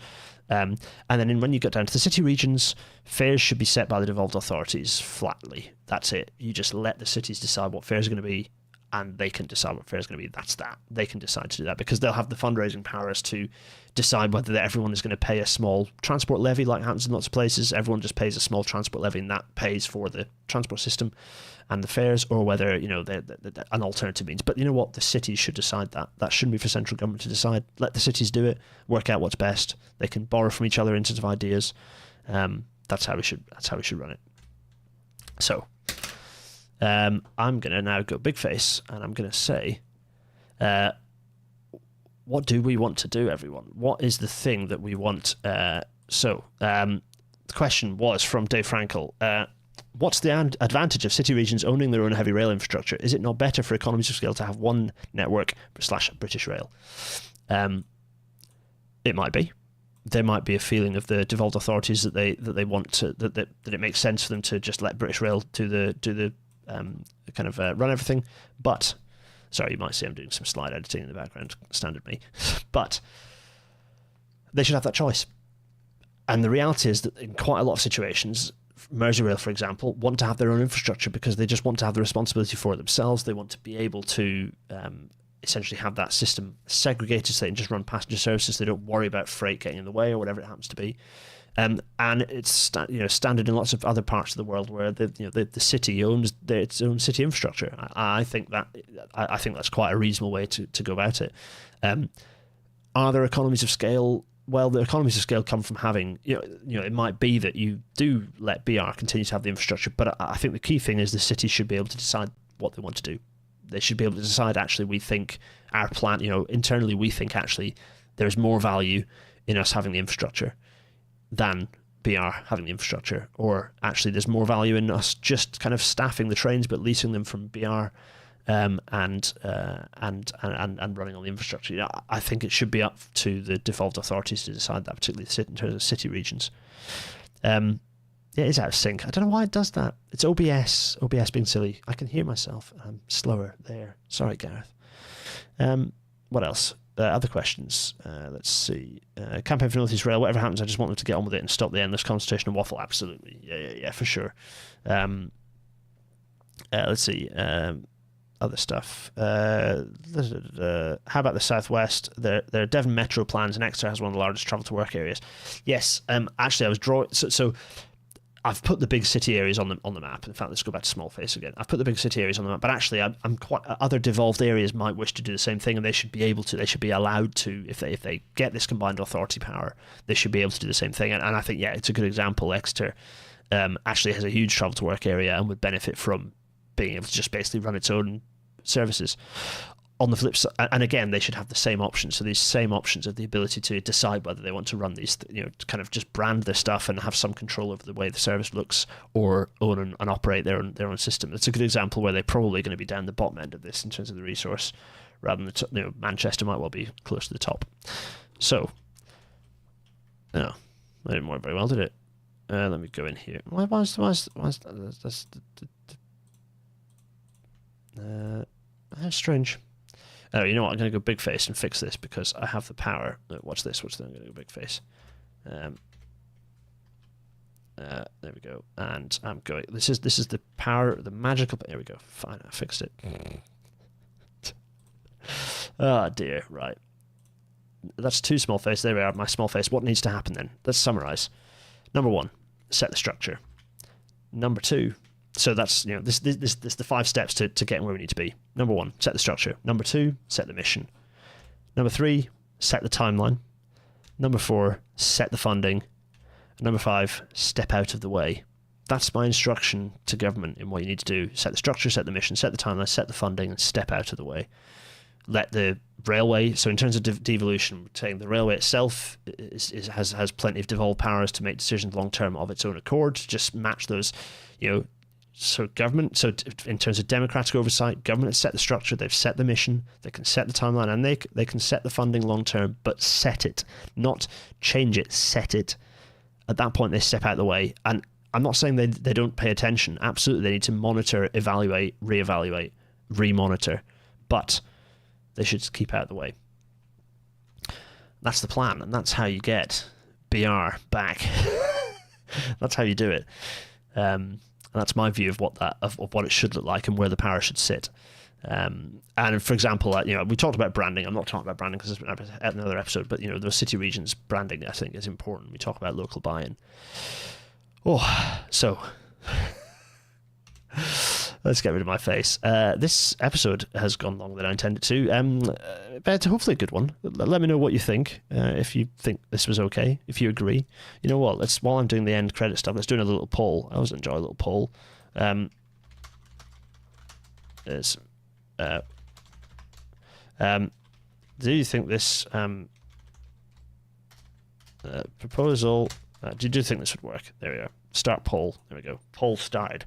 And then when you get down to the city regions, fares should be set by the devolved authorities flatly. That's it. You just let the cities decide what fares are going to be, and they can decide what fares are going to be. That's that. They can decide to do that because they'll have the fundraising powers to decide whether everyone is going to pay a small transport levy, like happens in lots of places. Everyone just pays a small transport levy, and that pays for the transport system and the fares, or whether an alternative means. But you know what? The cities should decide that. That shouldn't be for central government to decide. Let the cities do it. Work out what's best. They can borrow from each other in terms of ideas. That's how we should run it. So. I'm going to now go big face, and I'm going to say, what do we want to do, everyone? What is the thing that we want? The question was from Dave Frankel. What's the advantage of city regions owning their own heavy rail infrastructure? Is it not better for economies of scale to have one network / British Rail? It might be. There might be a feeling of the devolved authorities that they want to that it makes sense for them to just let British Rail do the run everything. But sorry, you might see I'm doing some slide editing in the background, standard me. But they should have that choice. And the reality is that in quite a lot of situations, Merseyrail, for example, want to have their own infrastructure because they just want to have the responsibility for it themselves. They want to be able to essentially have that system segregated so they can just run passenger services. They don't worry about freight getting in the way or whatever it happens to be. And it's standard in lots of other parts of the world where the city owns its own city infrastructure. I think that's quite a reasonable way to go about it. Are there economies of scale? Well, the economies of scale come from having, it might be that you do let BR continue to have the infrastructure, but I think the key thing is the city should be able to decide what they want to do. They should be able to decide, actually, we think our plan, internally we think actually there's more value in us having the infrastructure than BR having the infrastructure, or actually there's more value in us just kind of staffing the trains but leasing them from BR and running on the infrastructure. I think it should be up to the devolved authorities to decide that, particularly in terms of city regions. It is out of sync. I don't know why it does that. It's OBS being silly. I can hear myself. I'm slower there. Sorry, Gareth. What else? Other questions. Let's see. Campaign for North East Rail. Whatever happens, I just want them to get on with it and stop the endless consultation and waffle. Absolutely. Yeah, for sure. Let's see. Other stuff. How about the Southwest? There are Devon Metro plans, and Exeter has one of the largest travel to work areas. Yes. Actually, I was drawing. So I've put the big city areas on the map. In fact, let's go back to Smallface again. I've put the big city areas on the map, but actually, I'm quite. Other devolved areas might wish to do the same thing, and they should be able to. They should be allowed to, if they get this combined authority power, they should be able to do the same thing. And I think, it's a good example. Exeter actually has a huge travel to work area and would benefit from being able to just basically run its own services. On the flip side, and again, they should have the same options. So these same options of the ability to decide whether they want to run these, to kind of just brand their stuff and have some control over the way the service looks, or own and operate their own system. It's a good example where they're probably going to be down the bottom end of this in terms of the resource, rather than Manchester might well be close to the top. So, no, I didn't work very well, did it? Let me go in here. Why is that's strange. Oh, you know what? I'm going to go big face and fix this because I have the power. Watch this. I'm going to go big face. There we go. And I'm going. This is the power, the magical. There we go. Fine, I fixed it. Oh dear. Right. That's too small face. There we are. My small face. What needs to happen then? Let's summarize. Number 1, set the structure. Number 2. So that's, this the 5 steps to getting where we need to be. Number 1, set the structure. Number 2, set the mission. Number 3, set the timeline. Number 4, set the funding. And number 5, step out of the way. That's my instruction to government in what you need to do. Set the structure, set the mission, set the timeline, set the funding, and step out of the way. Let the railway, so in terms of devolution, saying the railway itself has plenty of devolved powers to make decisions long term of its own accord. Just match those, So government, in terms of democratic oversight, government has set the structure, they've set the mission, they can set the timeline, and they can set the funding long term, but set it, not change it, set it. At that point, they step out of the way. And I'm not saying they don't pay attention. Absolutely, they need to monitor, evaluate, reevaluate, remonitor, but they should keep out of the way. That's the plan, and that's how you get BR back. That's how you do it. And that's my view of what it should look like and where the power should sit. And for example, we talked about branding. I'm not talking about branding because it's another episode, but those city regions branding, I think, is important. We talk about local buy-in. So let's get rid of my face. This episode has gone longer than I intended to. But hopefully a good one. Let me know what you think. If you think this was okay, if you agree. You know what? While I'm doing the end credit stuff, let's do another little poll. I always enjoy a little poll. Do you think this proposal? Do you think this would work? There we are. Start poll. There we go. Poll started.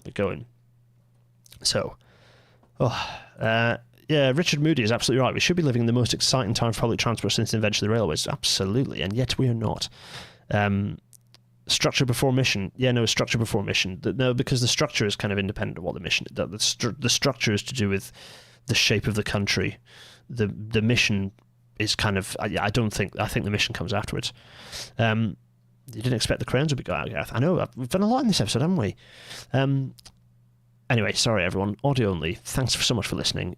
We're going. So, Richard Moody is absolutely right. We should be living in the most exciting time for public transport since the invention of the railways. Absolutely, and yet we are not. Structure before mission. Yeah, no, structure before mission. No, because the structure is kind of independent of what the mission. The structure is to do with the shape of the country. The mission is kind of. I think the mission comes afterwards. You didn't expect the crayons would be going out, Gareth. I know, we've done a lot in this episode, haven't we? Anyway, sorry everyone, audio only. Thanks so much for listening.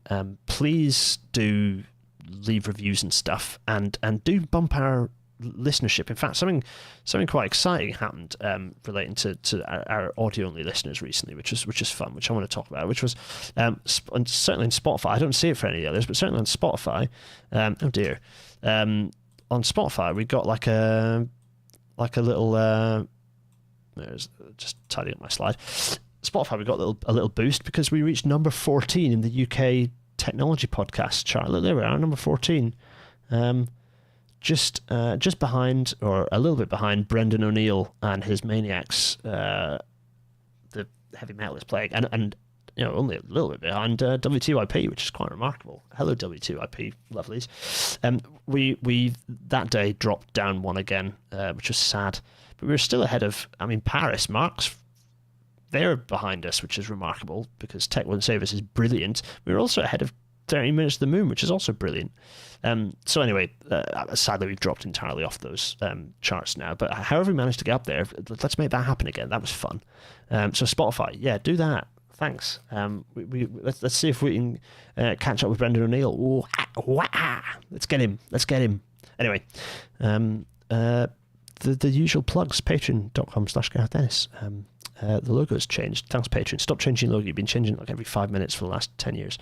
Please do leave reviews and stuff, and do bump our listenership. In fact, something quite exciting happened relating to our audio only listeners recently, which is fun, which I want to talk about. Which was certainly in Spotify. I don't see it for any others, but certainly on Spotify. Oh dear, on Spotify we got like a little. Just tidying up my slide. Spotify, we got a little boost because we reached number 14 in the UK technology podcast chart. Look, there we are, number 14. Just behind, or a little bit behind, Brendan O'Neill and his Maniacs, the heavy metal is playing, and only a little bit behind W2IP, which is quite remarkable. Hello, W2IP, lovelies. We that day dropped down one again, which was sad, but we were still ahead of. Paris, Mark's. They're behind us, which is remarkable because Tech Won't Save Us is brilliant. We were also ahead of 30 Minutes to the Moon, which is also brilliant. So anyway, sadly we've dropped entirely off those charts now. But however we managed to get up there, let's make that happen again. That was fun. So Spotify, yeah, do that. Thanks. Let's see if we can catch up with Brendan O'Neill. Ooh, let's get him. Anyway, the usual plugs: patreon.com/Gareth Dennis. The logo's changed. Thanks, Patreon. Stop changing logo. You've been changing it like every 5 minutes for the last 10 years.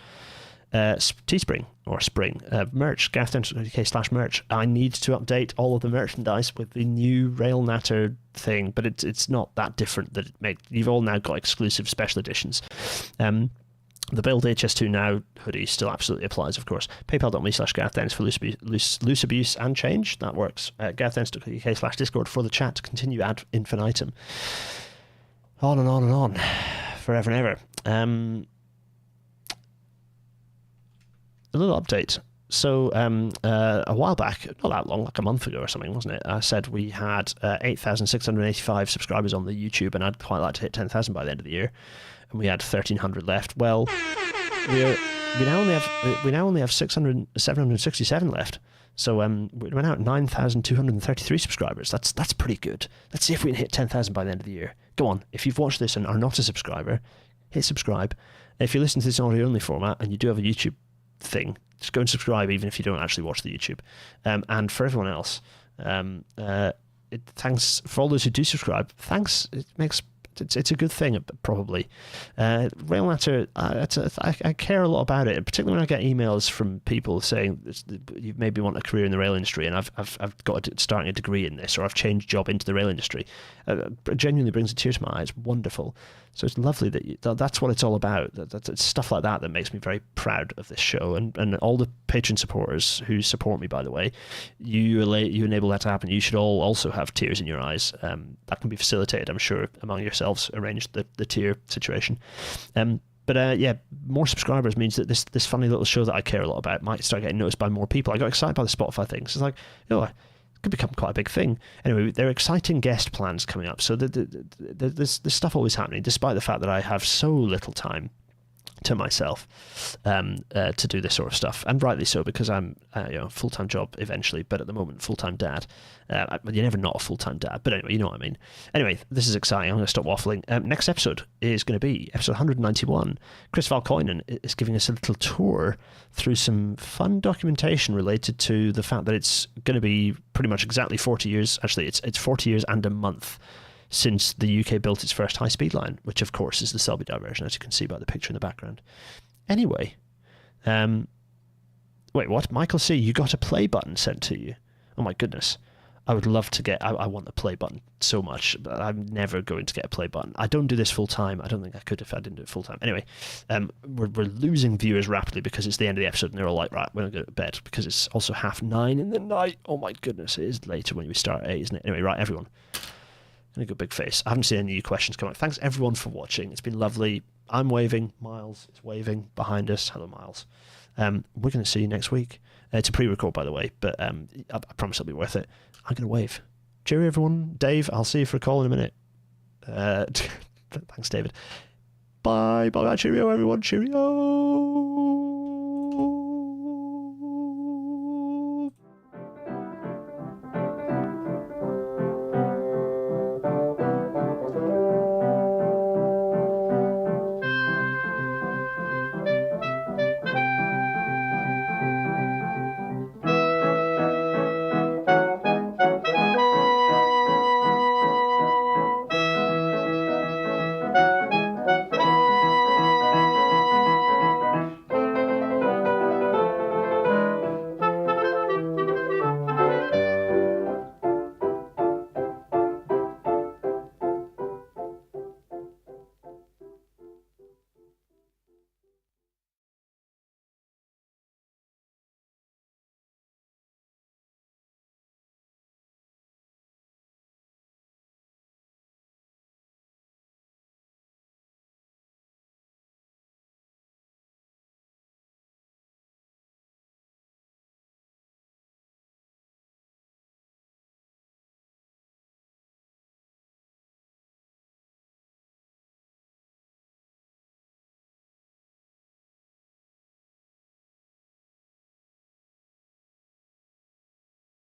Teespring, or Spring. Merch, garethdennis.uk/merch. I need to update all of the merchandise with the new Rail Natter thing, but it's not that different that you've all now got exclusive special editions. The Build HS2 Now hoodie still absolutely applies, of course. PayPal.me/GarethDennis for loose abuse and change. That works. GarethDennis.uk/Discord for the chat to continue ad infinitum. On and on and on. Forever and ever. A little update. So a while back, not that long, like a month ago or something, wasn't it? I said we had 8,685 subscribers on the YouTube, and I'd quite like to hit 10,000 by the end of the year. And we had 1,300 left. Well, we now only have 767 left. So we're now at 9,233 subscribers. That's pretty good. Let's see if we can hit 10,000 by the end of the year. Go on, if you've watched this and are not a subscriber, hit subscribe. If you listen to this in audio-only format and you do have a YouTube thing, just go and subscribe even if you don't actually watch the YouTube. And for everyone else, thanks for all those who do subscribe. Thanks. It's a good thing, probably. Rail Natter, I care a lot about it, particularly when I get emails from people saying you maybe want a career in the rail industry, and I've got starting a degree in this, or I've changed job into the rail industry. It genuinely brings a tear to my eye. It's wonderful. So it's lovely that's what it's all about. It's stuff like that makes me very proud of this show, and all the Patreon supporters who support me, by the way, you enable that to happen. You should all also have tears in your eyes. That can be facilitated, I'm sure, among yourselves. Arrange the tier situation. But more subscribers means that this funny little show that I care a lot about might start getting noticed by more people. I got excited by the Spotify thing. So it's like, it could become quite a big thing. Anyway, there are exciting guest plans coming up. So there's stuff always happening, despite the fact that I have so little time to myself to do this sort of stuff, and rightly so, because I'm a full-time job eventually, but at the moment full-time dad. You're never not a full-time dad, but anyway, you know what I mean. Anyway, this is exciting. I'm going to stop waffling. Next episode is going to be episode 191. Chris Valkoinen is giving us a little tour through some fun documentation related to the fact that it's going to be pretty much exactly 40 years. Actually, it's 40 years and a month since the UK built its first high-speed line, which of course is the Selby diversion, as you can see by the picture in the background. Anyway, wait, what? Michael C., you got a play button sent to you. Oh my goodness. I would love to get... I want the play button so much, but I'm never going to get a play button. I don't do this full-time. I don't think I could if I didn't do it full-time. Anyway, we're losing viewers rapidly because it's the end of the episode and they're all like, right, we're going to go to bed, because it's also 9:30 in the night. Oh my goodness, it is later when we start at 8, isn't it? Anyway, right, everyone. I'm going to go big face. I haven't seen any new questions come up. Thanks everyone for watching. It's been lovely. I'm waving. Miles is waving behind us. Hello, Miles. We're going to see you next week. It's a pre-record, by the way, but I promise it'll be worth it. I'm going to wave. Cheerio, everyone. Dave, I'll see you for a call in a minute. Thanks, David. Bye. Bye. Cheerio, everyone. Cheerio.